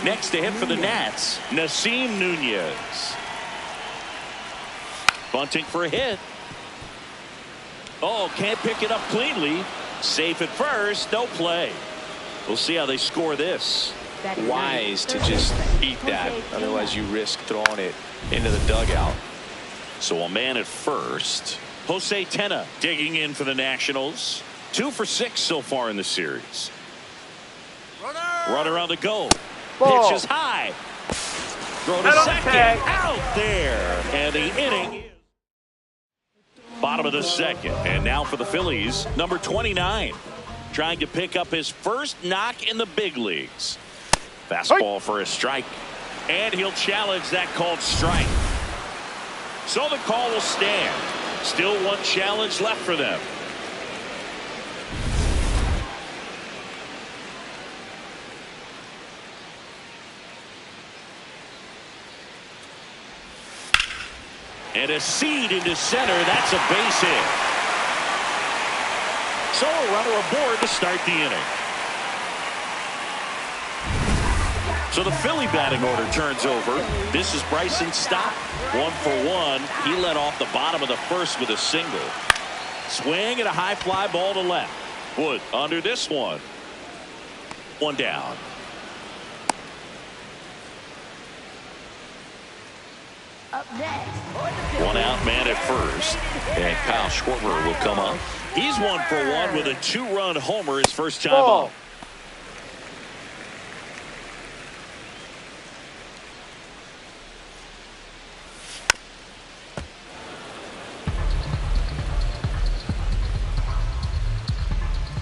Next to hit for the Nats, Nasim Nunez. Bunting for a hit. Oh, can't pick it up cleanly. Safe at first, no play. We'll see how they score this. Wise to just eat that. Otherwise, you risk throwing it into the dugout. So a man at first. Jose Tena digging in for the Nationals. 2 for 6 so far in the series. Runner on the go. Ball. Pitch is high. Throw to second. Out there. And the inning. Bottom of the second. And now for the Phillies, number 29. Trying to pick up his first knock in the big leagues. Fastball for a strike. And he'll challenge that called strike. So the call will stand. Still one challenge left for them. And a seed into center. That's a base hit. So a runner aboard to start the inning. So the Philly batting order turns over. This is Bryson's stop. 1 for 1. He led off the bottom of the first with a single. Swing and a high fly ball to left. Wood under this one. 1 down. Up next, 1 out man at first. And Kyle Schwarber will come up. He's 1 for 1 with a 2-run homer his first time up.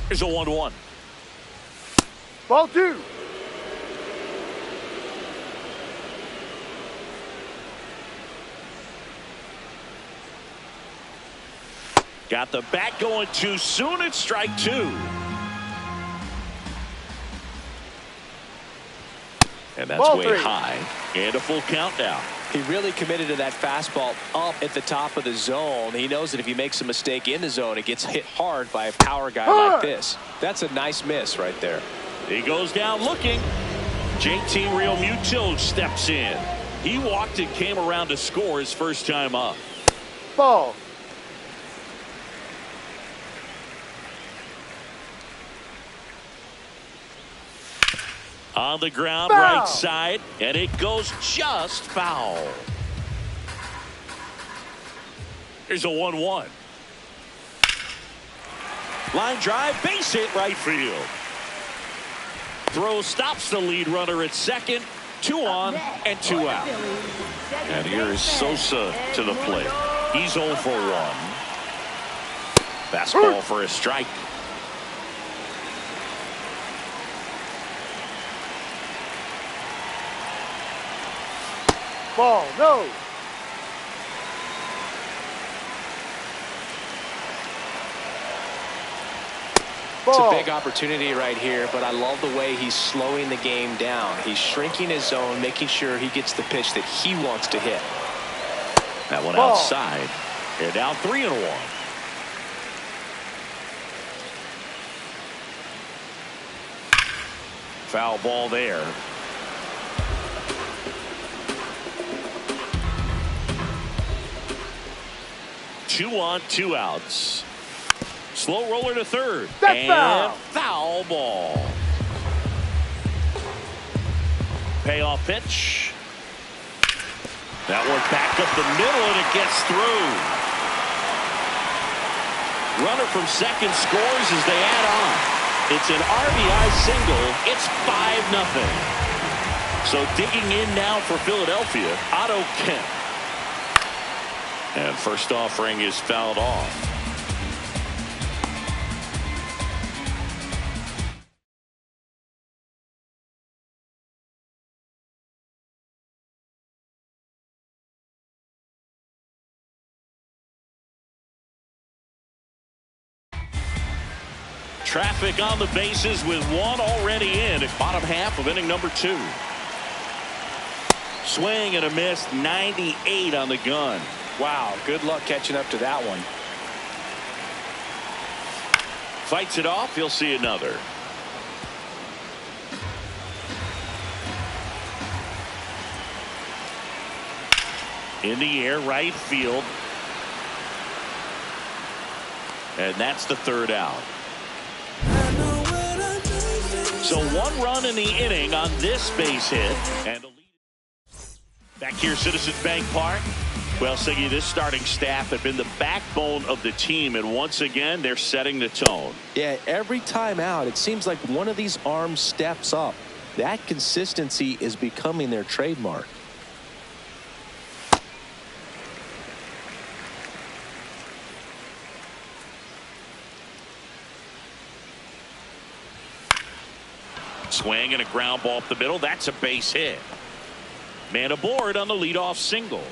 Here's a 1-1. Ball 2. Got the bat going too soon. It's strike 2. And that's Ball way 3. high. And a full count now. He really committed to that fastball up at the top of the zone. He knows that if he makes a mistake in the zone, it gets hit hard by a power guy like this. That's a nice miss right there. He goes down looking. JT Realmuto steps in. He walked and came around to score his first time up. Ball. On the ground, Foul. right side, and it goes just foul. Here's a 1-1. Line drive, base hit, right field. Throw stops the lead runner at second. 2 on and 2 out. And here is Sosa to the plate. He's 0 for 1. Fastball for a strike. Ball. No. It's a big opportunity right here, but I love the way he's slowing the game down. He's shrinking his zone, making sure he gets the pitch that he wants to hit. That one Ball. outside. They're down 3-1. Foul ball there. Two on, 2 outs. Slow roller to third. That's and foul. foul ball. Payoff pitch. That one back up the middle, and it gets through. Runner from second scores as they add on. It's an RBI single. It's 5-0. So digging in now for Philadelphia, Otto Kemp. And first offering is fouled off. Traffic on the bases with 1 already in at bottom half of inning number 2. Swing and a miss, 98 on the gun. Wow, good luck catching up to that one. Fights it off. He'll see another. In the air, right field. And that's the third out. So 1 run in the inning on this base hit. And a lead. Back here, Citizens Bank Park. Well, Siggy, this starting staff had been the backbone of the team, and once again, they're setting the tone. Yeah, every time out, it seems like one of these arms steps up. That consistency is becoming their trademark. Swing and a ground ball up the middle. That's a base hit. Man aboard on the leadoff single.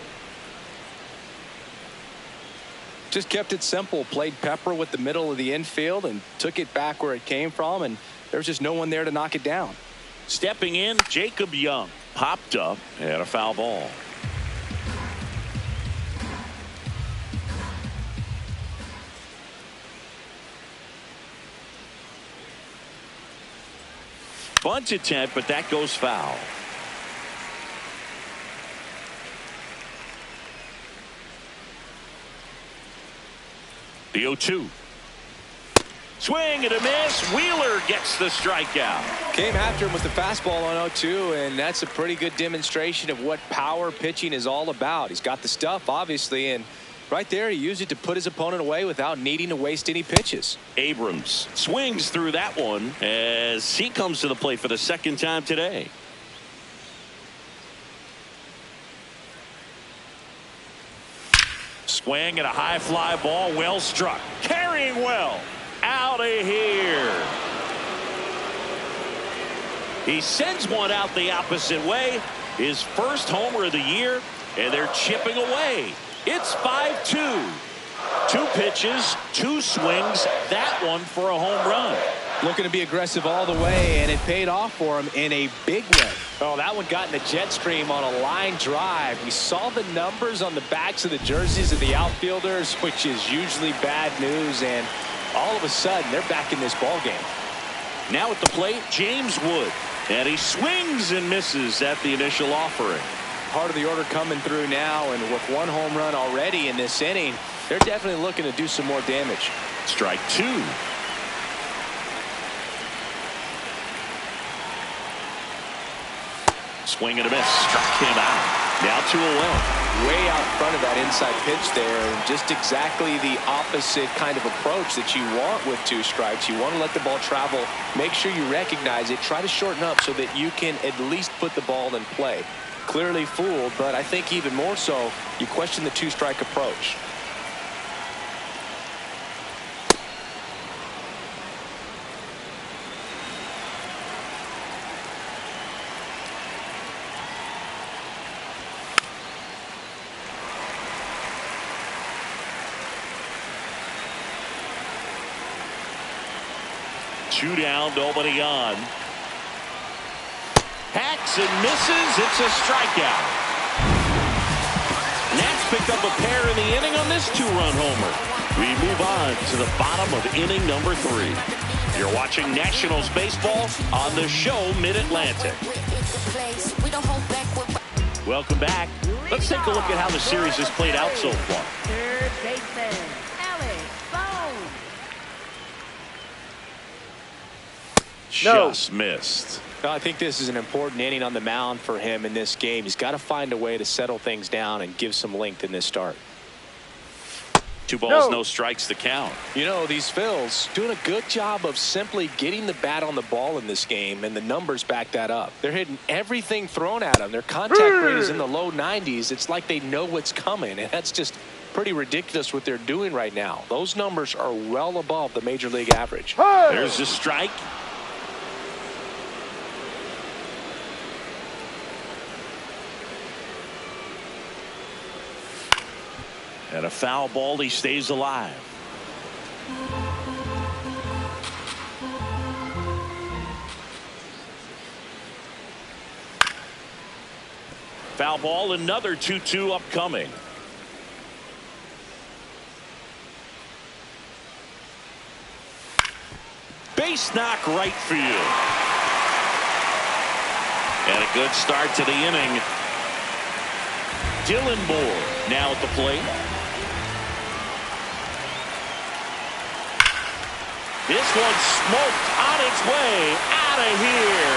Just kept it simple. Played pepper with the middle of the infield and took it back where it came from, and there was just no one there to knock it down. Stepping in, Jacob Young popped up and a foul ball. Bunt attempt, but that goes foul. The 0-2. Swing and a miss. Wheeler gets the strikeout. Came after him with the fastball on 0-2, and that's a pretty good demonstration of what power pitching is all about. He's got the stuff, obviously, and right there he used it to put his opponent away without needing to waste any pitches. Abrams swings through that one as he comes to the plate for the second time today. Swing and a high fly ball, well struck. Carrying well. Out of here. He sends one out the opposite way. His first homer of the year, and they're chipping away. It's 5-2. 2 pitches, 2 swings. That one for a home run. Looking to be aggressive all the way, and it paid off for him in a big way. Oh, that one got in the jet stream on a line drive. We saw the numbers on the backs of the jerseys of the outfielders, which is usually bad news, and all of a sudden they're back in this ball game. Now at the plate, James Wood, and he swings and misses at the initial offering. Part of the order coming through now, and with 1 home run already in this inning, they're definitely looking to do some more damage. Strike 2. Swing and a miss. Struck him out. Now 2 away. Way out front of that inside pitch there, and just exactly the opposite kind of approach that you want with 2 strikes. You want to let the ball travel. Make sure you recognize it. Try to shorten up so that you can at least put the ball in play. Clearly fooled, but I think even more so, you question the 2-strike approach. Two down, nobody on. Hacks and misses. It's a strikeout. Nats picked up a pair in the inning on this 2-run homer. We move on to the bottom of inning number 3. You're watching Nationals baseball on the show Mid-Atlantic. Welcome back. Let's take a look at how the series has played out so far. Third baseman, Alex Bone. Just missed. I think this is an important inning on the mound for him in this game. He's got to find a way to settle things down and give some length in this start. 2 balls, no strikes to count. You know, these Phils doing a good job of simply getting the bat on the ball in this game, and the numbers back that up. They're hitting everything thrown at them. Their contact rate is in the low 90s. It's like they know what's coming, and that's just pretty ridiculous what they're doing right now. Those numbers are well above the major league average. There's a strike. And a foul ball. He stays alive. Foul ball. Another 2-2 upcoming. Base knock right field. And a good start to the inning. Dylan Moore now at the plate. This one's smoked on its way out of here.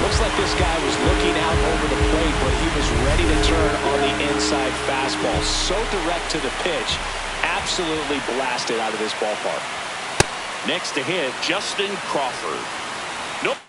Looks like this guy was looking out over the plate, but he was ready to turn on the inside fastball. So direct to the pitch. Absolutely blasted out of this ballpark. Next to hit, Justin Crawford. Nope.